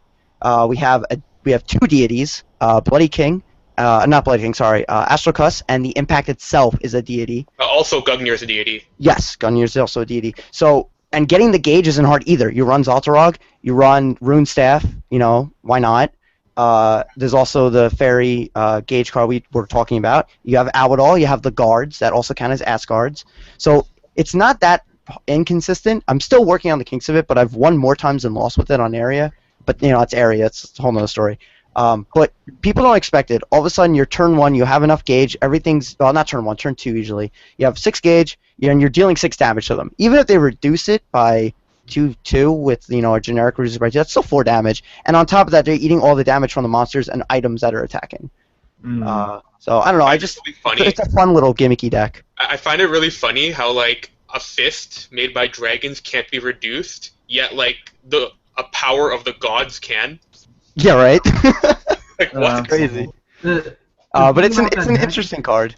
We have 2 deities, Bloody King, not Blood King, sorry, Astral Cuss, and the impact itself is a deity. Also, Gugnir is a deity. Yes, Gungnir is also a deity. So, and getting the gauge isn't hard either. You run Zaltarog, you run Rune Staff, why not? There's also the fairy gauge card we were talking about. You have Awdol, you have the guards that also count as Asgards. So it's not that inconsistent. I'm still working on the kinks of it, but I've won more times than lost with it on area. But it's area. It's a whole nother story. But people don't expect it. All of a sudden, your turn 1, you have enough gauge. Everything's not turn 1, turn 2 usually. You have 6 gauge, and you're dealing 6 damage to them. Even if they reduce it by 2/2 with a generic reducer by 2, that's still 4 damage. And on top of that, they're eating all the damage from the monsters and items that are attacking. So I don't know. It's a fun little gimmicky deck. I find it really funny how like a fist made by dragons can't be reduced, yet like a power of the gods can. Yeah, right. Like what? That's crazy. But it's an interesting card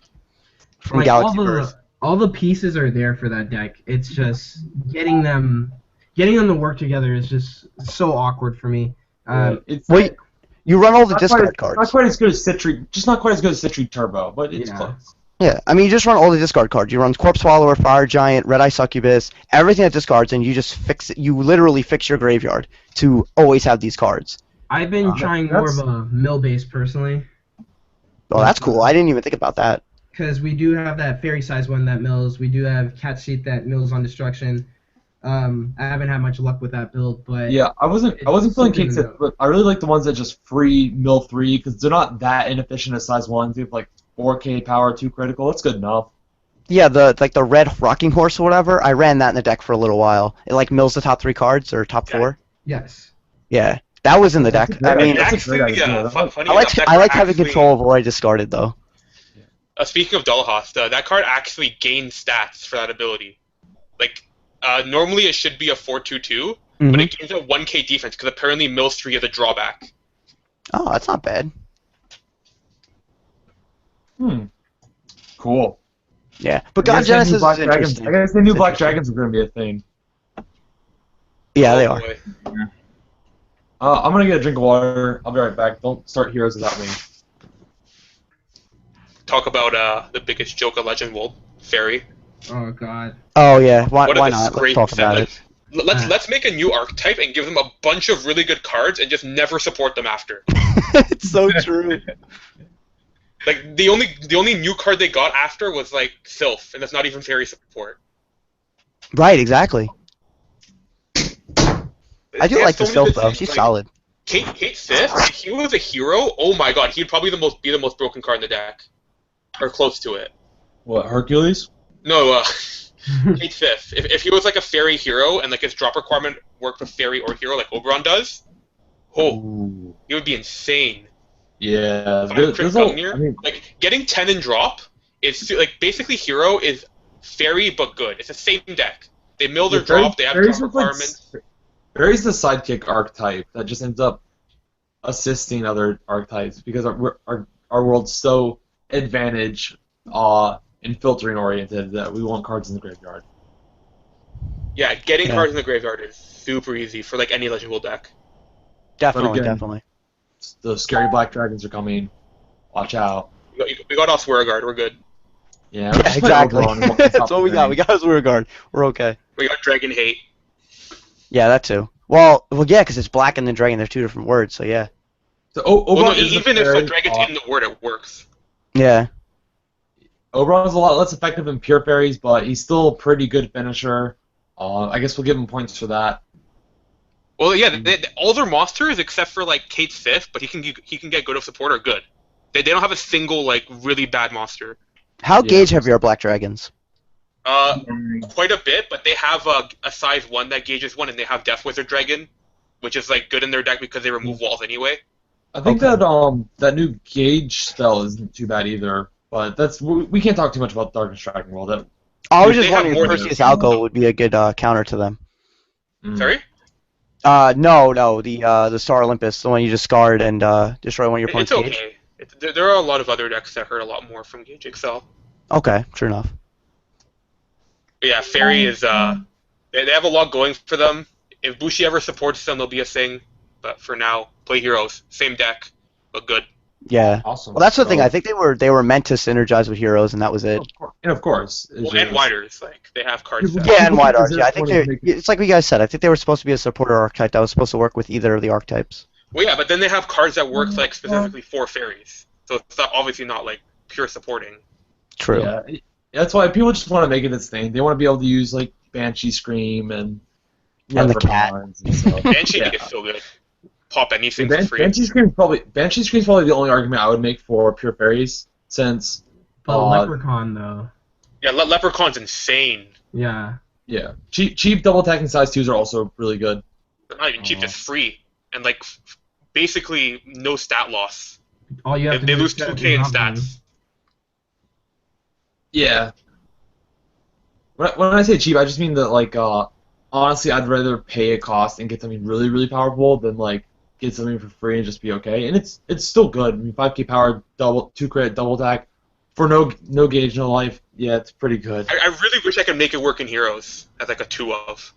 from like Galaxyverse. all the pieces are there for that deck. It's just getting them to work together is just so awkward for me. You run all the discard cards. Not quite as good as Citry, just not quite as good as Citry Turbo, but it's close. Yeah, I mean, you just run all the discard cards. You run Corpse Swallower, Fire Giant, Red Eye Succubus, everything that discards, and you just fix it. You literally fix your graveyard to always have these cards. I've been trying more of a mill base personally. Oh, that's cool. I didn't even think about that. Because we do have that fairy size one that mills. We do have Cat Seat that mills on destruction. I haven't had much luck with that build, but yeah, I wasn't feeling King Sith, but I really like the ones that just free mill 3 because they're not that inefficient as size 1s. They have like 4K power, 2 critical. That's good enough. Yeah, the red rocking horse or whatever. I ran that in the deck for a little while. It like mills the top 3 cards or top 4. Yes. Yeah, that was in the deck. I mean, Actually, funny I like having control of what I discarded though. Speaking of Dalhost, that card actually gains stats for that ability. Like. Normally it should be a 4/2/2, but it gains a 1k defense because apparently mills 3 is a drawback. Oh, that's not bad. Cool. Yeah, but God Genesis is interesting. I guess the new Black Dragons are going to be a thing. Yeah, they are. I'm going to get a drink of water. I'll be right back. Don't start Heroes without me. Talk about the biggest joke of Legend World, Fairy. Oh God. Oh yeah, why not? Let's talk about it. Let's make a new archetype and give them a bunch of really good cards and just never support them after. It's so true. Like the only new card they got after was like Sylph, and that's not even fairy support. Right, exactly. I do like the Sylph though. She's solid. Kate Sith, if he was a hero, oh my God, he'd probably be the most broken card in the deck, or close to it. What, Hercules? No, Kate Fifth. If he was like a fairy hero and like his drop requirement worked with fairy or hero like Oberon does, he would be insane. Yeah, like getting 10 in drop is like basically hero is fairy but good. It's the same deck. They mill their drop. They have drop requirements. Fairy's the sidekick archetype that just ends up assisting other archetypes because our world's so advantage and filtering oriented that we want cards in the graveyard. Yeah, getting cards in the graveyard is super easy for like any legendable deck. Definitely. The scary black dragons are coming. Watch out. We got off Swearguard. We're good. Yeah, exactly. That's what we got. We got Swearguard. We're okay. We got Dragon Hate. Yeah, that too. Well, yeah, because it's black and then dragon. They're 2 different words, so yeah. So even if a dragon's in the word, it works. Yeah. Oberon's a lot less effective than pure fairies, but he's still a pretty good finisher. I guess we'll give him points for that. Well, yeah, all their monsters except for like Kate's Fifth, but he can get good of support are good. They don't have a single like really bad monster. How gauge heavy are black dragons? Quite a bit, but they have a size 1 that gauges 1, and they have Death Wizard Dragon, which is like good in their deck because they remove walls anyway. I think that new gauge spell isn't too bad either. But we can't talk too much about Darkness Dragon World. I was just wondering if Perseus Alco would be a good counter to them. Sorry? No, the Star Olympus, the one you discard and destroy one of your opponent's gauge. It's okay. There are a lot of other decks that hurt a lot more from Gauge Excel. Okay, sure enough. But yeah, Fairy is they have a lot going for them. If Bushi ever supports them, they'll be a thing. But for now, play heroes. Same deck, but good. Yeah. Awesome. Well, that's the thing. So- I think they were meant to synergize with heroes, and that was it. Of course. It's Well, just- and widers, like they have cards that. Yeah, and People wide think arts. Yeah, I Reserve think Point is it's like we guys said. I think they were supposed to be a supporter archetype that was supposed to work with either of the archetypes. Well, yeah, but then they have cards that work like specifically for fairies, so it's obviously not like pure supporting. True. Yeah, that's why people just want to make it this thing. They want to be able to use like Banshee Scream and And the cat. Leprechauns and stuff. Banshee Yeah. is so good. Pop anything for free. Banshee Scream's probably the only argument I would make for pure fairies, since But Leprechaun though. Yeah, Leprechaun's insane. Yeah. yeah, cheap double attacking size 2s are also really good. They're not even cheap, just free, and like basically no stat loss. All you have to They do lose is set up 2k in your goblin. stats. Yeah. When I say cheap, I just mean that like honestly, I'd rather pay a cost and get something really really powerful than like get something for free and just be okay. And it's still good. I mean, 5k power, 2 crit, double attack for no gauge, no life. Yeah, it's pretty good. I really wish I could make it work in Heroes as like a 2 of.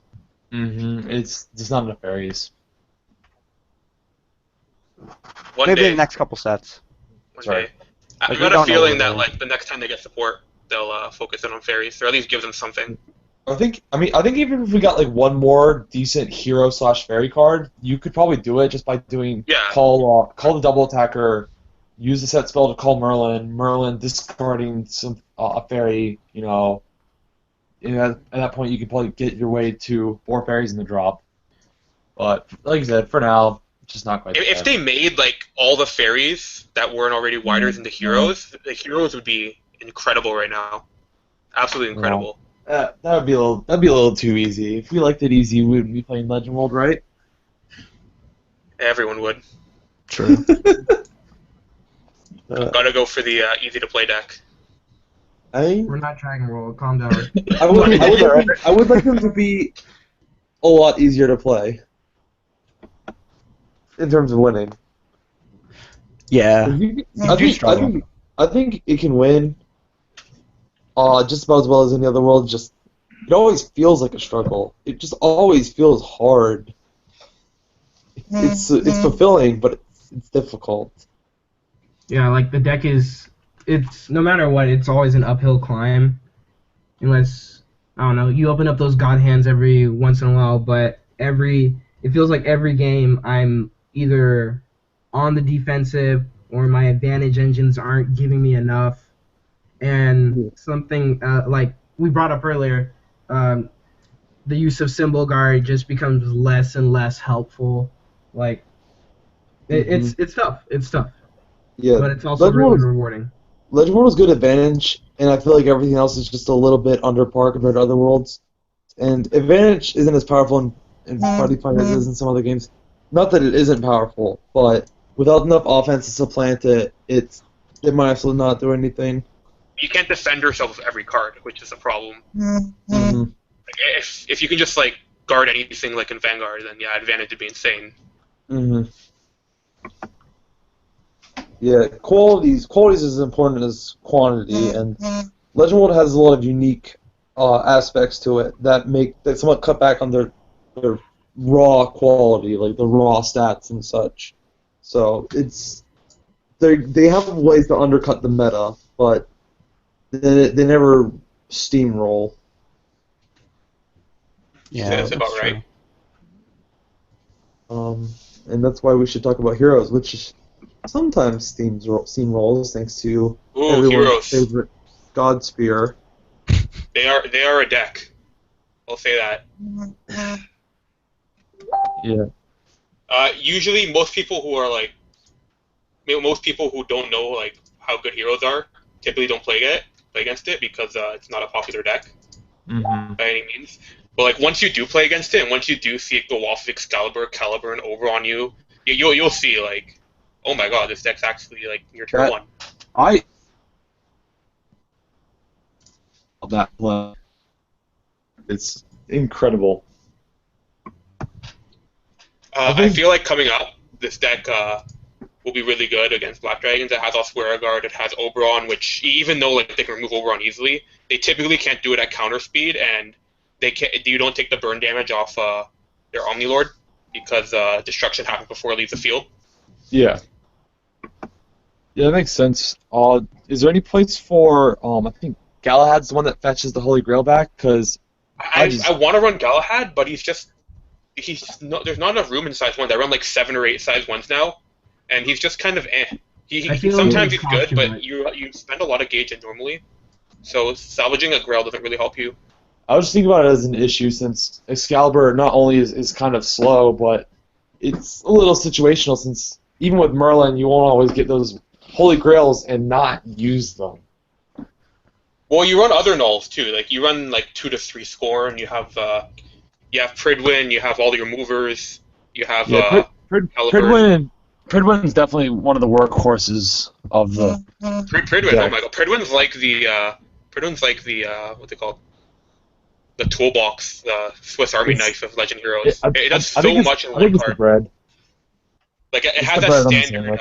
It's just not enough fairies. One Maybe day. the next couple sets. One Sorry. day. I Like, we got a don't know feeling where that they're- like the next time they get support, they'll focus in on fairies, or at least give them something. I think even if we got like one more decent hero / fairy card, you could probably do it just by doing Yeah. call the double attacker, use the set spell to call Merlin discarding some a fairy, and at that point you can probably get your way to 4 fairies in the drop. But like I said, for now, it's just not quite. If they made like all the fairies that weren't already widers into heroes, the heroes would be incredible right now. Absolutely incredible. that'd be a little too easy. If we liked it easy, we would be playing Legend World, right? Everyone would. True. Gotta go for the easy to play deck. We're not Dragon World. Calm down. I would like them to be a lot easier to play in terms of winning. Yeah. I think it can win just about as well as any other world. Just it always feels like a struggle. It just always feels hard. It's fulfilling, but it's difficult. Yeah, like the deck it's no matter what, it's always an uphill climb. Unless, I don't know, you open up those god hands every once in a while, but it feels like every game I'm either on the defensive or my advantage engines aren't giving me enough. And something like we brought up earlier, the use of Symbol Guard just becomes less and less helpful. Like, it's tough. It's tough. Yeah, But it's also really rewarding. Legend World is good advantage, and I feel like everything else is just a little bit under par compared to other worlds. And advantage isn't as powerful in Party Fight as it is in some other games. Not that it isn't powerful, but without enough offense to supplant it, it might absolutely not do anything. You can't defend yourself with every card, which is a problem. Mm-hmm. Like, if you can just like guard anything like in Vanguard, then yeah, advantage would be insane. Mm-hmm. Yeah, qualities is as important as quantity, and Legend World has a lot of unique aspects to it that somewhat cut back on their raw quality, like the raw stats and such. So they have ways to undercut the meta, but they never steamroll. Yeah, That's about right. And that's why we should talk about heroes, which sometimes steamrolls thanks to everyone's Heroes. favorite God Spear. They are a deck. I'll say that. Yeah. Usually, most people who don't know like how good heroes are typically don't play against it because it's not a popular deck by any means. But like once you do play against it, and once you do see it go off of Excalibur, Caliber, and over on you, you'll see like, oh my god, this deck's actually like your turn one. That play. It's incredible. I feel like coming up, this deck will be really good against Black Dragons. It has Oswera Guard, it has Oberon, which even though like they can remove Oberon easily, they typically can't do it at counter speed, and you don't take the burn damage off their Omnilord because destruction happens before it leaves the field. Yeah. Yeah, that makes sense. Is there any place for I think Galahad's the one that fetches the Holy Grail back? Because I want to run Galahad, but he's just not, there's not enough room in size ones. I run like 7 or 8 size ones now, and he's just kind of eh. I feel Sometimes it he's costs good, too but much. you spend a lot of gauge in normally, so salvaging a Grail doesn't really help you. I was just thinking about it as an issue since Excalibur not only is kind of slow, but it's a little situational since even with Merlin, you won't always get those Holy Grails and not use them. Well, you run other nulls too. Like you run like 2 to 3 Scorn. You have Pridwin. You have all your movers. You have Yeah, Caliburn. Pridwin's definitely one of the workhorses of the Pridwin. deck. Oh my god, Pridwin's like the what's it called? The toolbox, the Swiss Army It's- knife of Legend Heroes. It does I think so it's, much in I think one it's the card. bread. Like it It's has the that bread on the standard. sandwich.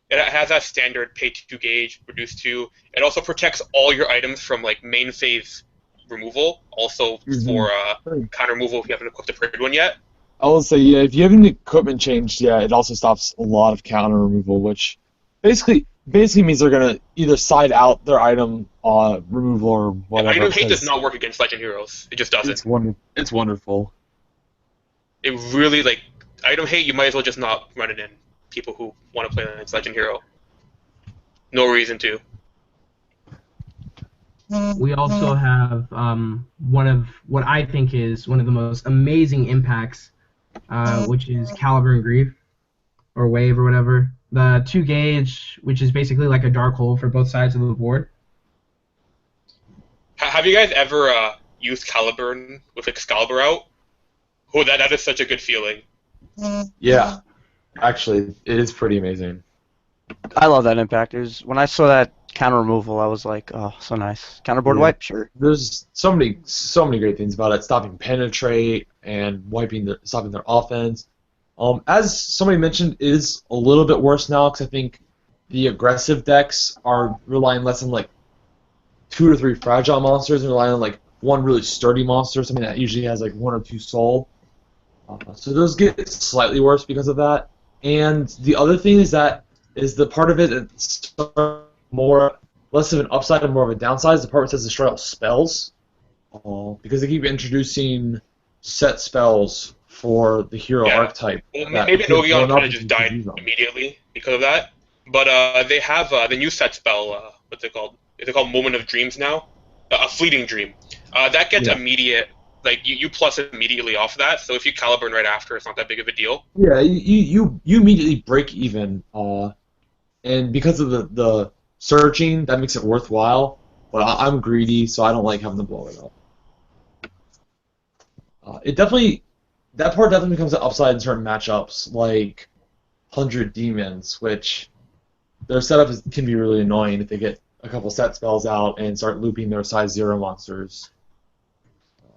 It has that standard pay 2 gauge, reduce 2. It also protects all your items from like main phase removal. Also for counter removal if you haven't equipped the Pridwin yet. I will say, yeah, if you haven't equipment changed yet, it also stops a lot of counter removal, which basically means they're gonna either side out their item removal or whatever. Item hate does 'cause not work against Legend Heroes. It just doesn't. It's wonderful. It really like item hate. You might as well just not run it in. People who want to play against Legend Hero, no reason to. We also have one of what I think is one of the most amazing impacts, which is Caliber and Grief, or Wave or whatever. The 2 gauge, which is basically like a dark hole for both sides of the board. Have you guys ever used Caliburn with Excalibur out? Oh, that is such a good feeling. Yeah, actually, it is pretty amazing. I love that impact. When I saw that counter removal, I was like, oh, so nice. Counterboard Yeah. wipe, sure. There's so many great things about it. Stopping penetrate and stopping their offense. As somebody mentioned, it is a little bit worse now because I think the aggressive decks are relying less on like 2 or 3 fragile monsters and relying on like one really sturdy monster, something that usually has like 1 or 2 soul. So those get slightly worse because of that. And the other thing is the part of it that's less of an upside and more of a downside is the part where it says destroy all spells. Because they keep introducing set spells for the hero archetype. Well, maybe Nogion kind of just died immediately because of that. But they have the new set spell. What's it called? Is it called Moment of Dreams now? A Fleeting Dream. That gets immediate. Like you plus immediately off that. So if you Caliburn right after, it's not that big of a deal. Yeah, you immediately break even. And because of the searching, that makes it worthwhile. But I'm greedy, so I don't like having to blow it up. That part definitely becomes an upside in certain matchups, like 100 Demons, which their setup can be really annoying if they get a couple set spells out and start looping their size 0 monsters.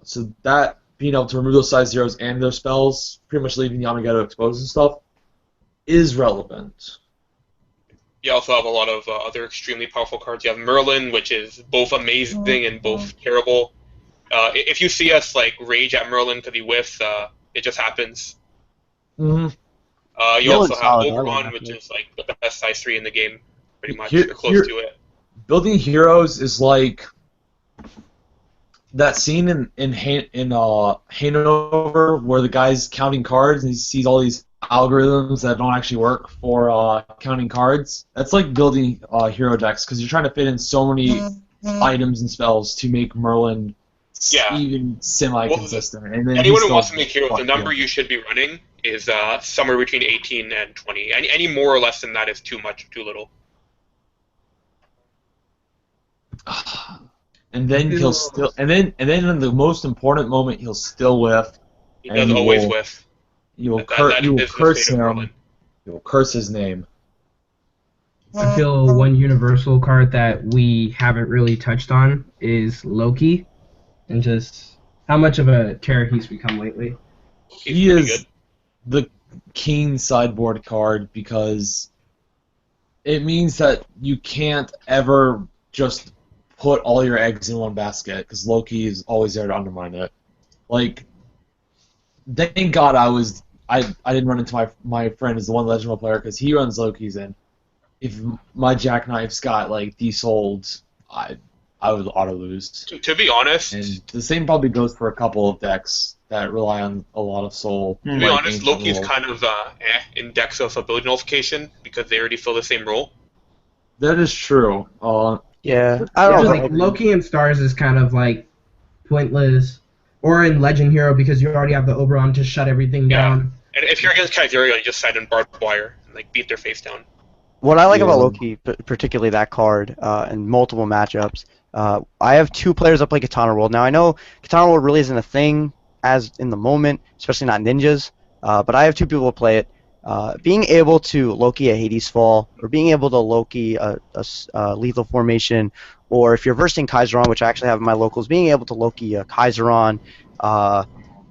So that, being able to remove those size 0s and their spells, pretty much leaving Yamageto exposed and stuff, is relevant. You also have a lot of other extremely powerful cards. You have Merlin, which is both amazing and both terrible. If you see us like rage at Merlin because he whiffs, it just happens. Mm-hmm. You also have solid, Oberon, which is like the best size 3 in the game, pretty much, Here- or close to it. Building heroes is like that scene in Hanover where the guy's counting cards and he sees all these algorithms that don't actually work for counting cards. That's like building hero decks because you're trying to fit in so many items and spells to make Merlin even semi-consistent. And then Anyone who wants to make heroes, the number you should be running is somewhere between 18 and 20. Any more or less than that is too much, too little. And then he'll still, and then in the most important moment, he'll still whiff. He does always whiff. You will That curse is the fate of him. Merlin. You will curse his name. I feel one universal card that we haven't really touched on is Loki, and just how much of a terror he's become lately. He is the king sideboard card because it means that you can't ever just put all your eggs in one basket because Loki is always there to undermine it. Like, thank God I didn't run into my friend as the one legendary player because he runs Loki's in. if my jackknife's got like desold, I would auto lose. To be honest, And the same probably goes for a couple of decks that rely on a lot of soul. to be honest, Loki's kind of in decks of ability nullification because they already fill the same role. That is true. Yeah, I don't know. Like Loki in Stars is kind of like pointless, or in Legend Hero because you already have the Oberon to shut everything down. And if you're against Kaizeria, you just side in barbed wire and like beat their face down. What I like about Loki, particularly that card, in multiple matchups, I have 2 players that play Katana World. Now, I know Katana World really isn't a thing as in the moment, especially not ninjas, but I have 2 people who play it. Being able to Loki a Hades Fall, or being able to Loki a lethal formation, or if you're versing Kaizeron, which I actually have in my locals, being able to Loki a Kaizeron,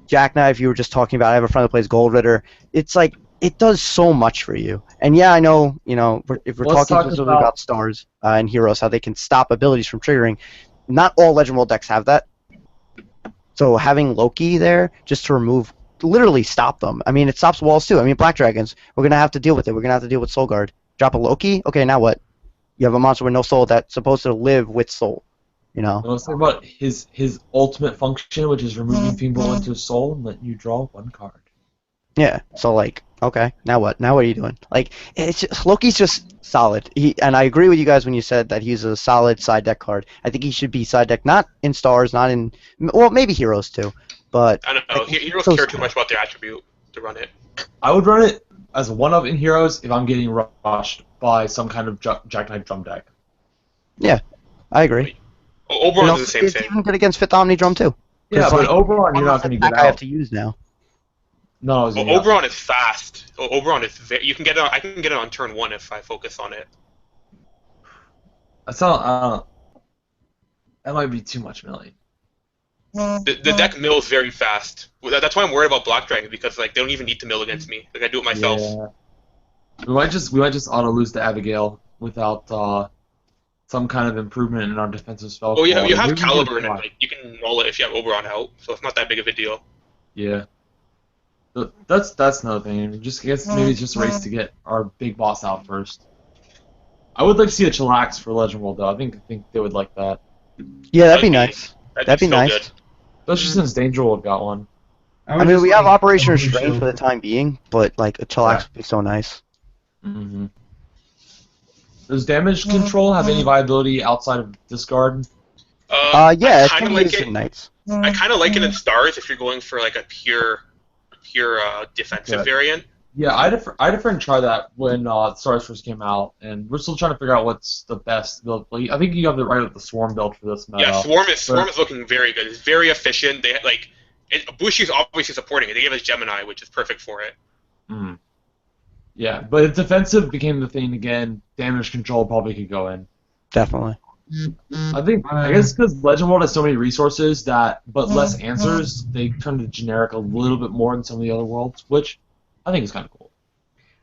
Jackknife you were just talking about, I have a friend that plays Gold Ritter. It's like, it does so much for you. And yeah, I know, if we're talking specifically about Stars and Heroes, how they can stop abilities from triggering, not all Legend World decks have that. So having Loki there, just to literally stop them. I mean, it stops walls too. I mean, Black Dragons, we're going to have to deal with it. We're going to have to deal with Soul Guard. Drop a Loki? Okay, now what? You have a monster with no soul that's supposed to live with soul. Let's talk about his ultimate function, which is removing Fiendbolt into his soul and letting you draw 1 card. Yeah, so like, okay, now what? Now what are you doing? Like, Loki's just solid. And I agree with you guys when you said that he's a solid side deck card. I think he should be side deck, not in Stars, not in, well, maybe Heroes too, but... I don't know, Heroes care too much about their attribute to run it. I would run it as a 1-up in Heroes if I'm getting rushed by some kind of Jackknife drum deck. Yeah, I agree. Oberon's the same it's thing. even good against 5th Omni Drum too. Yeah, but Oberon you're not going to get out. I have to use now. No, Oberon is fast. Oberon is you can get it. I can get it on turn 1 if I focus on it. That's not. That might be too much milling. The deck mills very fast. That's why I'm worried about Black Dragon because like they don't even need to mill against me. Like I do it myself. Yeah. We might just auto lose to Abigail without some kind of improvement in our defensive spell. Well, you have Caliber and like you can roll it if you have Oberon out, so it's not that big of a deal. Yeah. That's another thing. Maybe it's just a race to get our big boss out first. I would like to see a Chillax for Legend World though. I think they would like that. Yeah, that'd be nice. That'd be nice. Good. Especially since Danger World got one. I mean, we have Operation Restraint for the time being, but like a Chillax would be so nice. Mm-hmm. Does damage control have any viability outside of discard? Yeah, it can be used in Knights. I kind of like it in Stars if you're going for like a pure defensive variant. Yeah, I defer and try that when Stars first came out, and we're still trying to figure out what's the best build. I think you have the right with the Swarm build for this meta. Yeah, Swarm is looking very good. It's very efficient. They Bushi's obviously supporting it. They gave us Gemini, which is perfect for it. Mm. Yeah, but if defensive became the thing again, damage control probably could go in. Definitely. I guess because Legend World has so many resources but less answers, they turn to generic a little bit more than some of the other worlds, which I think is kind of cool.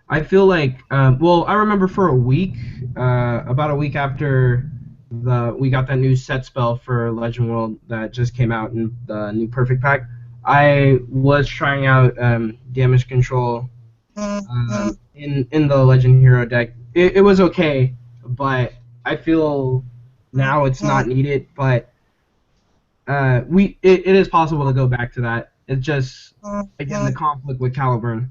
I feel like, I remember for a week, about a week after we got that new set spell for Legend World that just came out in the new Perfect Pack, I was trying out damage control in the Legend Hero deck. It was okay, but I feel now it's not needed. But it is possible to go back to that. It's just again the conflict with Caliburn.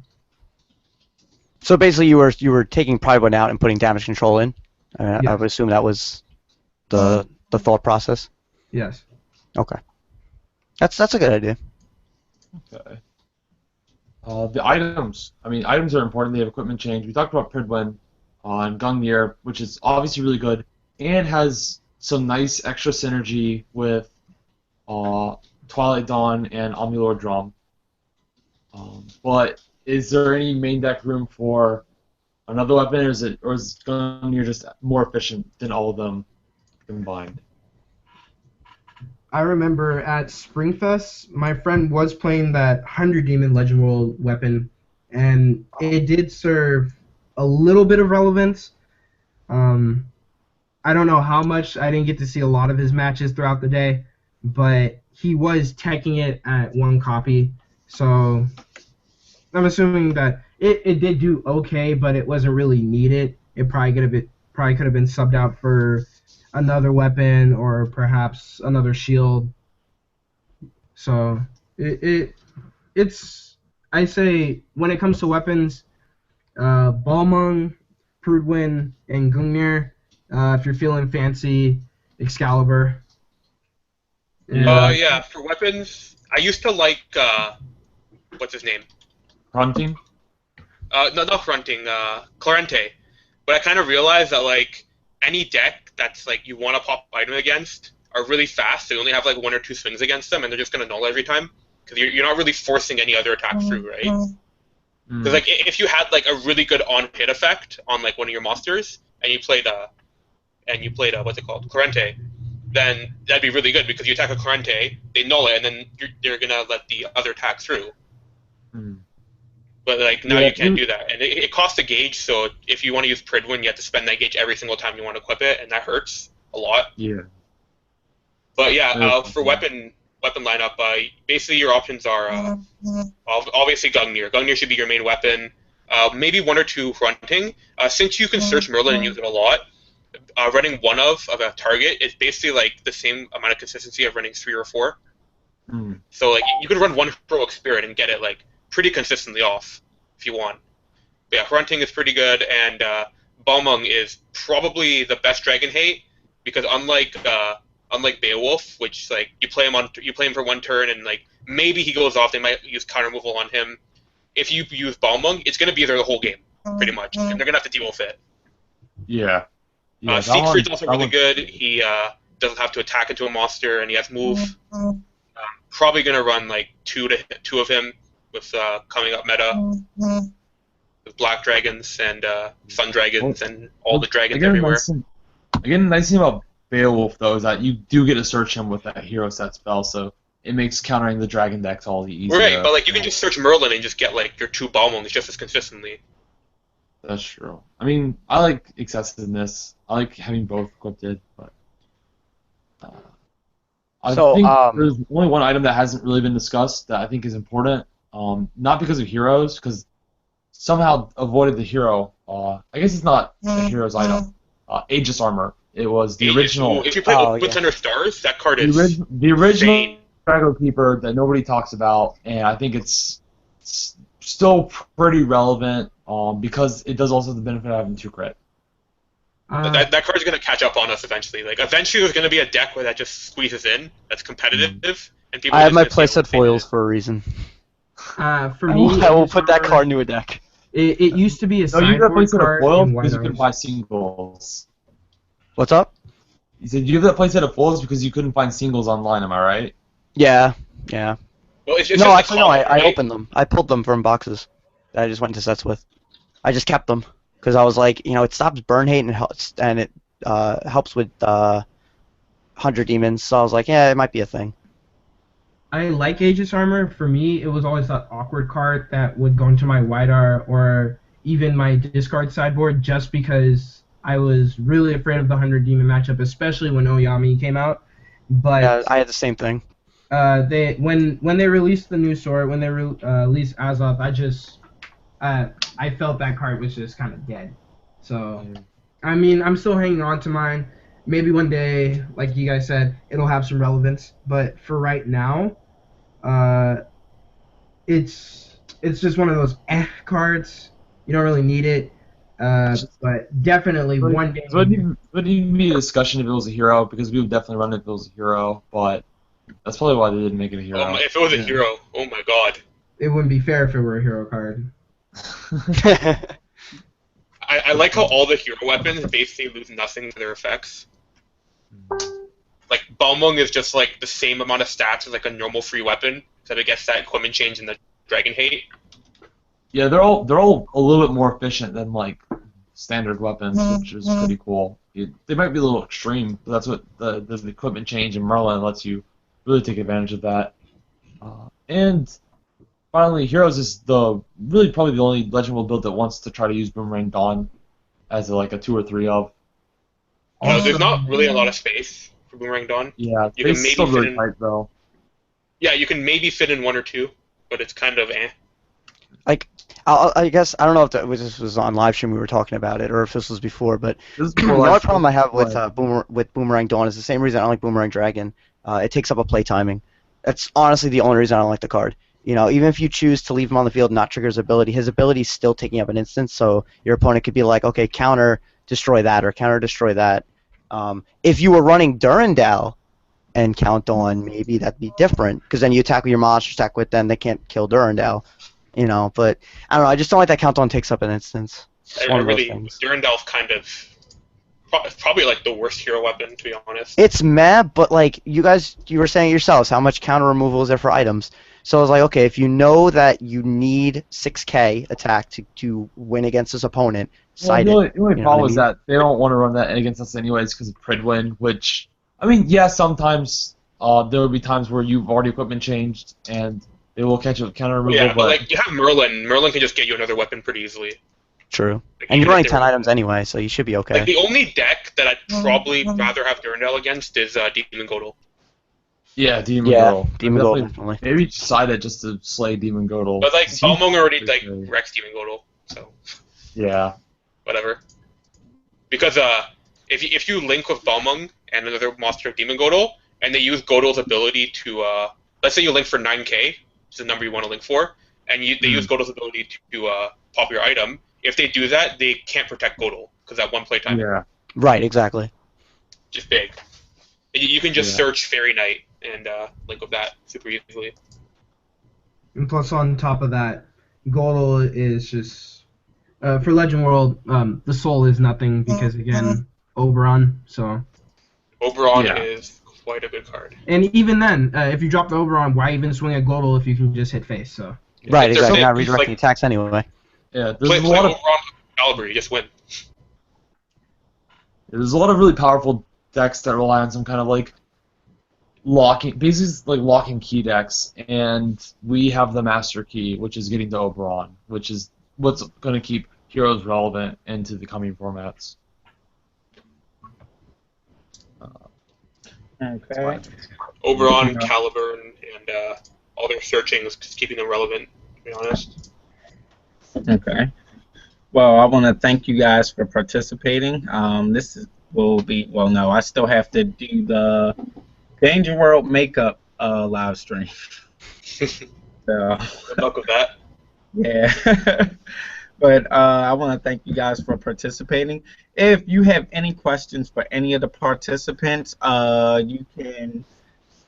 So basically, you were taking Pride One out and putting damage control in. Yes. I would assume that was the thought process. Yes. Okay. That's a good idea. Okay. The items. I mean, items are important. They have equipment change. We talked about Pridwen on Gungnir, which is obviously really good and has some nice extra synergy with Twilight Dawn and Omnilord Drum. But is there any main deck room for another weapon, or is Gungnir just more efficient than all of them combined? I remember at Springfest, my friend was playing that 100 Demon Legend World weapon, and it did serve a little bit of relevance. I don't know how much. I didn't get to see a lot of his matches throughout the day, but he was teching it at 1 copy, so I'm assuming that it did do okay, but it wasn't really needed. it probably could have been subbed out for another weapon or perhaps another shield. So it's I say when it comes to weapons, Balmung, Prudwin, and Gungnir. If you're feeling fancy, Excalibur. Yeah, for weapons, I used to like what's his name? Fronting? No, not fronting. Clarente. But I kind of realized that like any deck that's like you want to pop item against are really fast. So you only have like 1 or 2 swings against them, and they're just gonna null every time because you're not really forcing any other attack through, right? Because like if you had like a really good on hit effect on like one of your monsters, and you played what's it called, Clarente, then that'd be really good because you attack a Clarente, they null it, and then they're gonna let the other attack through. But like now you can't do that, and it costs a gauge. So if you want to use Pridwin, you have to spend that gauge every single time you want to equip it, and that hurts a lot. Yeah. But yeah, for weapon lineup, basically your options are obviously Gungnir. Gungnir should be your main weapon. Maybe 1 or 2 fronting. Since you can search Merlin and use it a lot, running one of a target is basically like the same amount of consistency of running 3 or 4. So like you could run 1 heroic spirit and get it like pretty consistently off if you want. But yeah, fronting is pretty good, and Balmung is probably the best dragon hate because unlike Beowulf, which like you play him for 1 turn and like maybe he goes off, they might use counter removal on him. If you use Balmung, it's gonna be there the whole game pretty much, and they're gonna have to deal with it. Yeah. Siegfried's also really good. He doesn't have to attack into a monster, and he has move. Probably gonna run like 2 of him with coming up meta with black dragons and sun dragons and all the dragons everywhere. Again, the nice thing about Beowulf though is that you do get to search him with that hero set spell, so it makes countering the dragon decks all the easier. Right, but like you can just search Merlin and just get like your 2 Balmungs just as consistently. That's true. I mean, I like excessiveness. I like having both equipped, but I think there's only one item that hasn't really been discussed that I think is important. Not because of heroes, because somehow avoided the hero. I guess it's not a hero's item. Aegis armor. It was the original. If you play Wits Under Stars, that card is the original insane. Drago Keeper that nobody talks about, and I think it's still pretty relevant because it does also have the benefit of having 2 crit. But that card's going to catch up on us eventually. Like eventually, there's going to be a deck where that just squeezes in. That's competitive, and people. I have my playset foils for a reason. For me, I will put that card into a deck. It used to be a No, you got sideboard playset of card foils in White because you couldn't Orange. buy singles. What's up? You said you have that playset of foils because you couldn't find singles online. Am I right? Yeah. Well, it's No, just actually, no. common, I right? opened them. I pulled them from boxes that I just went into sets with. I just kept them because I was like, it stops burn hate and it helps with 100 demons. So I was like, yeah, it might be a thing. I like Aegis Armor. For me, it was always that awkward card that would go into my Widar or even my discard sideboard just because I was really afraid of the 100 Demon matchup, especially when Oyami came out. But Yeah, I had the same thing. when they released the new sword, when they released Azoth, I felt that card was just kind of dead. So, I mean, I'm still hanging on to mine. Maybe one day, like you guys said, it'll have some relevance. But for right now, it's just one of those cards. You don't really need it. But definitely one day. So it would even be a discussion if it was a hero, because we would definitely run it if it was a hero, but that's probably why they didn't make it a hero. If it was a hero, oh my god. It wouldn't be fair if it were a hero card. I like how all the hero weapons basically lose nothing to their effects. Like, Balmung is just like the same amount of stats as like a normal free weapon, except it gets that equipment change in the Dragon Hate. Yeah, they're all a little bit more efficient than like standard weapons, which is pretty cool. They might be a little extreme, but that's what the equipment change in Merlin lets you really take advantage of that. And finally, Heroes is probably the only Legend World build that wants to try to use Boomerang Dawn as like a 2 or 3 of. There's not really a lot of space for Boomerang Dawn. Yeah, You can it's maybe still fit really in- tight though. Yeah, you can maybe fit in 1 or 2, but it's kind of eh. Like, I guess I don't know if this was on live stream we were talking about it, or if this was before. But This is the before only live problem I have with stream. Boomerang Dawn is the same reason I don't like Boomerang Dragon. It takes up a play timing. That's honestly the only reason I don't like the card. You know, even if you choose to leave him on the field and not trigger his ability is still taking up an instance. So your opponent could be like, okay, counter destroy that or counter destroy that. If you were running Durandal and count on, maybe that'd be different because then you attack with your monster attack with, then they can't kill Durandal. You know, but I don't know. I just don't like that countdown takes up an instance. It's one of those things. Durandal's kind of probably like the worst hero weapon, to be honest. It's meh, but like you were saying yourselves, how much counter removal is there for items? So I was like, okay, if you know that you need 6k attack to win against this opponent, side the it. only You know problem what I is mean? that they don't want to run that against us anyways because of Pridwin, which, I mean, yeah, sometimes there will be times where you've already equipment changed and they will catch a counter removal. Yeah, but like you have Merlin. Merlin can just get you another weapon pretty easily. True. Like, And you're even if running they 10 were- items anyway, so you should be okay. Like the only deck that I'd probably rather have Durandal against is Demon Godel. Yeah, Demon Yeah, Godel. Demon Godel, definitely. Maybe side it just to slay Demon Godel. But like Balmung already like Okay. wrecks Demon Godel, so Yeah. whatever. Because if you link with Balmung and another monster of Demon Godel, and they use Godel's ability to let's say you link for 9k, which is the number you want to link for, and they use Godel's ability to pop your item. If they do that, they can't protect Godel because that one playtime Yeah. Right, exactly. just big. You can just search Fairy Knight and link with that super easily. And plus, on top of that, Godel is just for Legend World. The Soul is nothing because again, Oberon. So. Oberon is quite a good card. And even then, if you drop the Oberon, why even swing at Godel if you can just hit face? So. Right, If they're exactly. big, Not just, redirecting like, attacks anyway. Yeah. Play Oberon with Caliber, you just win. There's a lot of really powerful decks that rely on some kind of like locking, basically like locking key decks, and we have the Master Key, which is getting to Oberon, which is what's going to keep heroes relevant into the coming formats. Okay. Oberon, Caliber, and all their searching is just keeping them relevant, to be honest. Okay. Well, I want to thank you guys for participating. Will be no. I still have to do the Danger World makeup live stream. So, Good luck with that. yeah. But I want to thank you guys for participating. If you have any questions for any of the participants, you can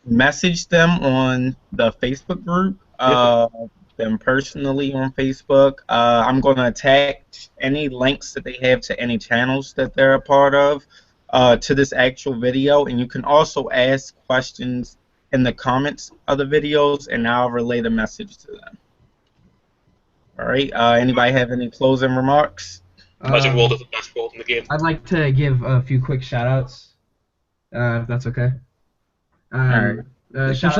message them on the Facebook group, them personally on Facebook. I'm going to attach any links that they have to any channels that they're a part of to this actual video, and you can also ask questions in the comments of the videos, and I'll relay the message to them. All right. Anybody have any closing remarks? Legend World is the best world in the game. I'd like to give a few quick shout-outs, if that's okay. Shout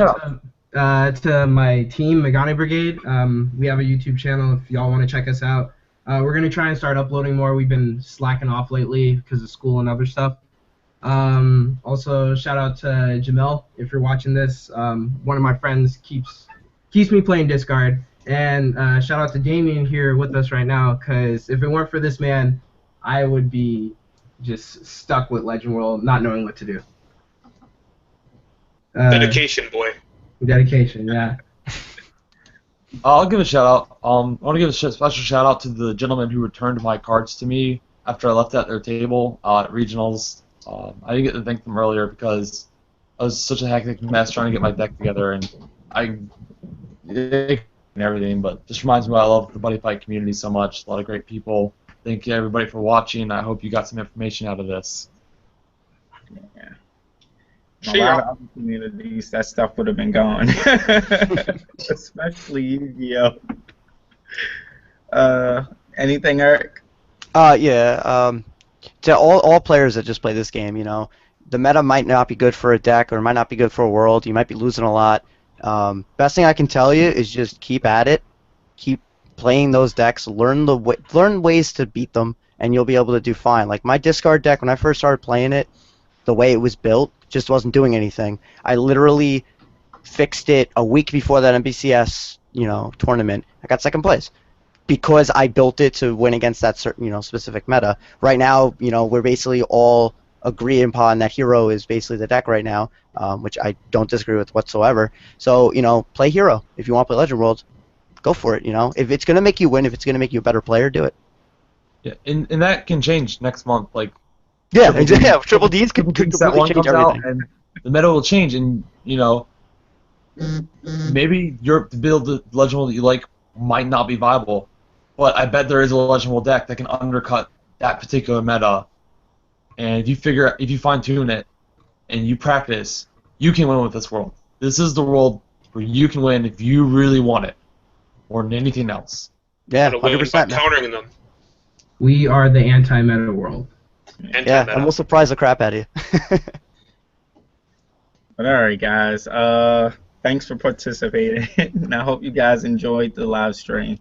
out to my team, Megane Brigade. We have a YouTube channel if y'all want to check us out. We're going to try and start uploading more. We've been slacking off lately because of school and other stuff. Also, shout out to Jamel, if you're watching this. One of my friends keeps me playing Discard. And shout out to Damien here with us right now, because if it weren't for this man, I would be just stuck with Legend World, not knowing what to do. Dedication, boy. Dedication, yeah. I'll give a shout out. I want to give a special shout out to the gentleman who returned my cards to me after I left at their table at regionals. I didn't get to thank them earlier because I was such a hectic mess trying to get my deck together, and and everything, but just reminds me why I love the Buddy Fight community so much. A lot of great people. Thank you everybody for watching. I hope you got some information out of this. Yeah. A lot of other communities, that stuff would have been gone. Especially Yu-Gi-Oh! Anything, Eric? Yeah. To all players that just play this game, you know, the meta might not be good for a deck or it might not be good for a world. You might be losing a lot. Best thing I can tell you is just keep at it, keep playing those decks, learn ways to beat them, and you'll be able to do fine. Like my discard deck, when I first started playing it, the way it was built just wasn't doing anything. I literally fixed it a week before that NBCS, tournament. I got second place. because I built it to win against that certain specific meta. Right now, we're basically all agreeing upon that hero is basically the deck right now, which I don't disagree with whatsoever. So play hero if you want to play Legend Worlds. Go for it. If it's gonna make you win, if it's gonna make you a better player, do it. Yeah, and that can change next month. Like Yeah, exactly. Yeah, Triple D's could that completely one change comes out, everything. and the meta will change, and maybe your build the Legend World that you like might not be viable, but I bet there is a Legend World deck that can undercut that particular meta. And if you fine tune it, and you practice, you can win with this world. This is the world where you can win if you really want it, more than anything else. Yeah, Gotta win by 100%. countering them. We are the anti-meta world. Yeah, and we'll surprise the crap out of you. But alright, guys. Thanks for participating. And I hope you guys enjoyed the live stream.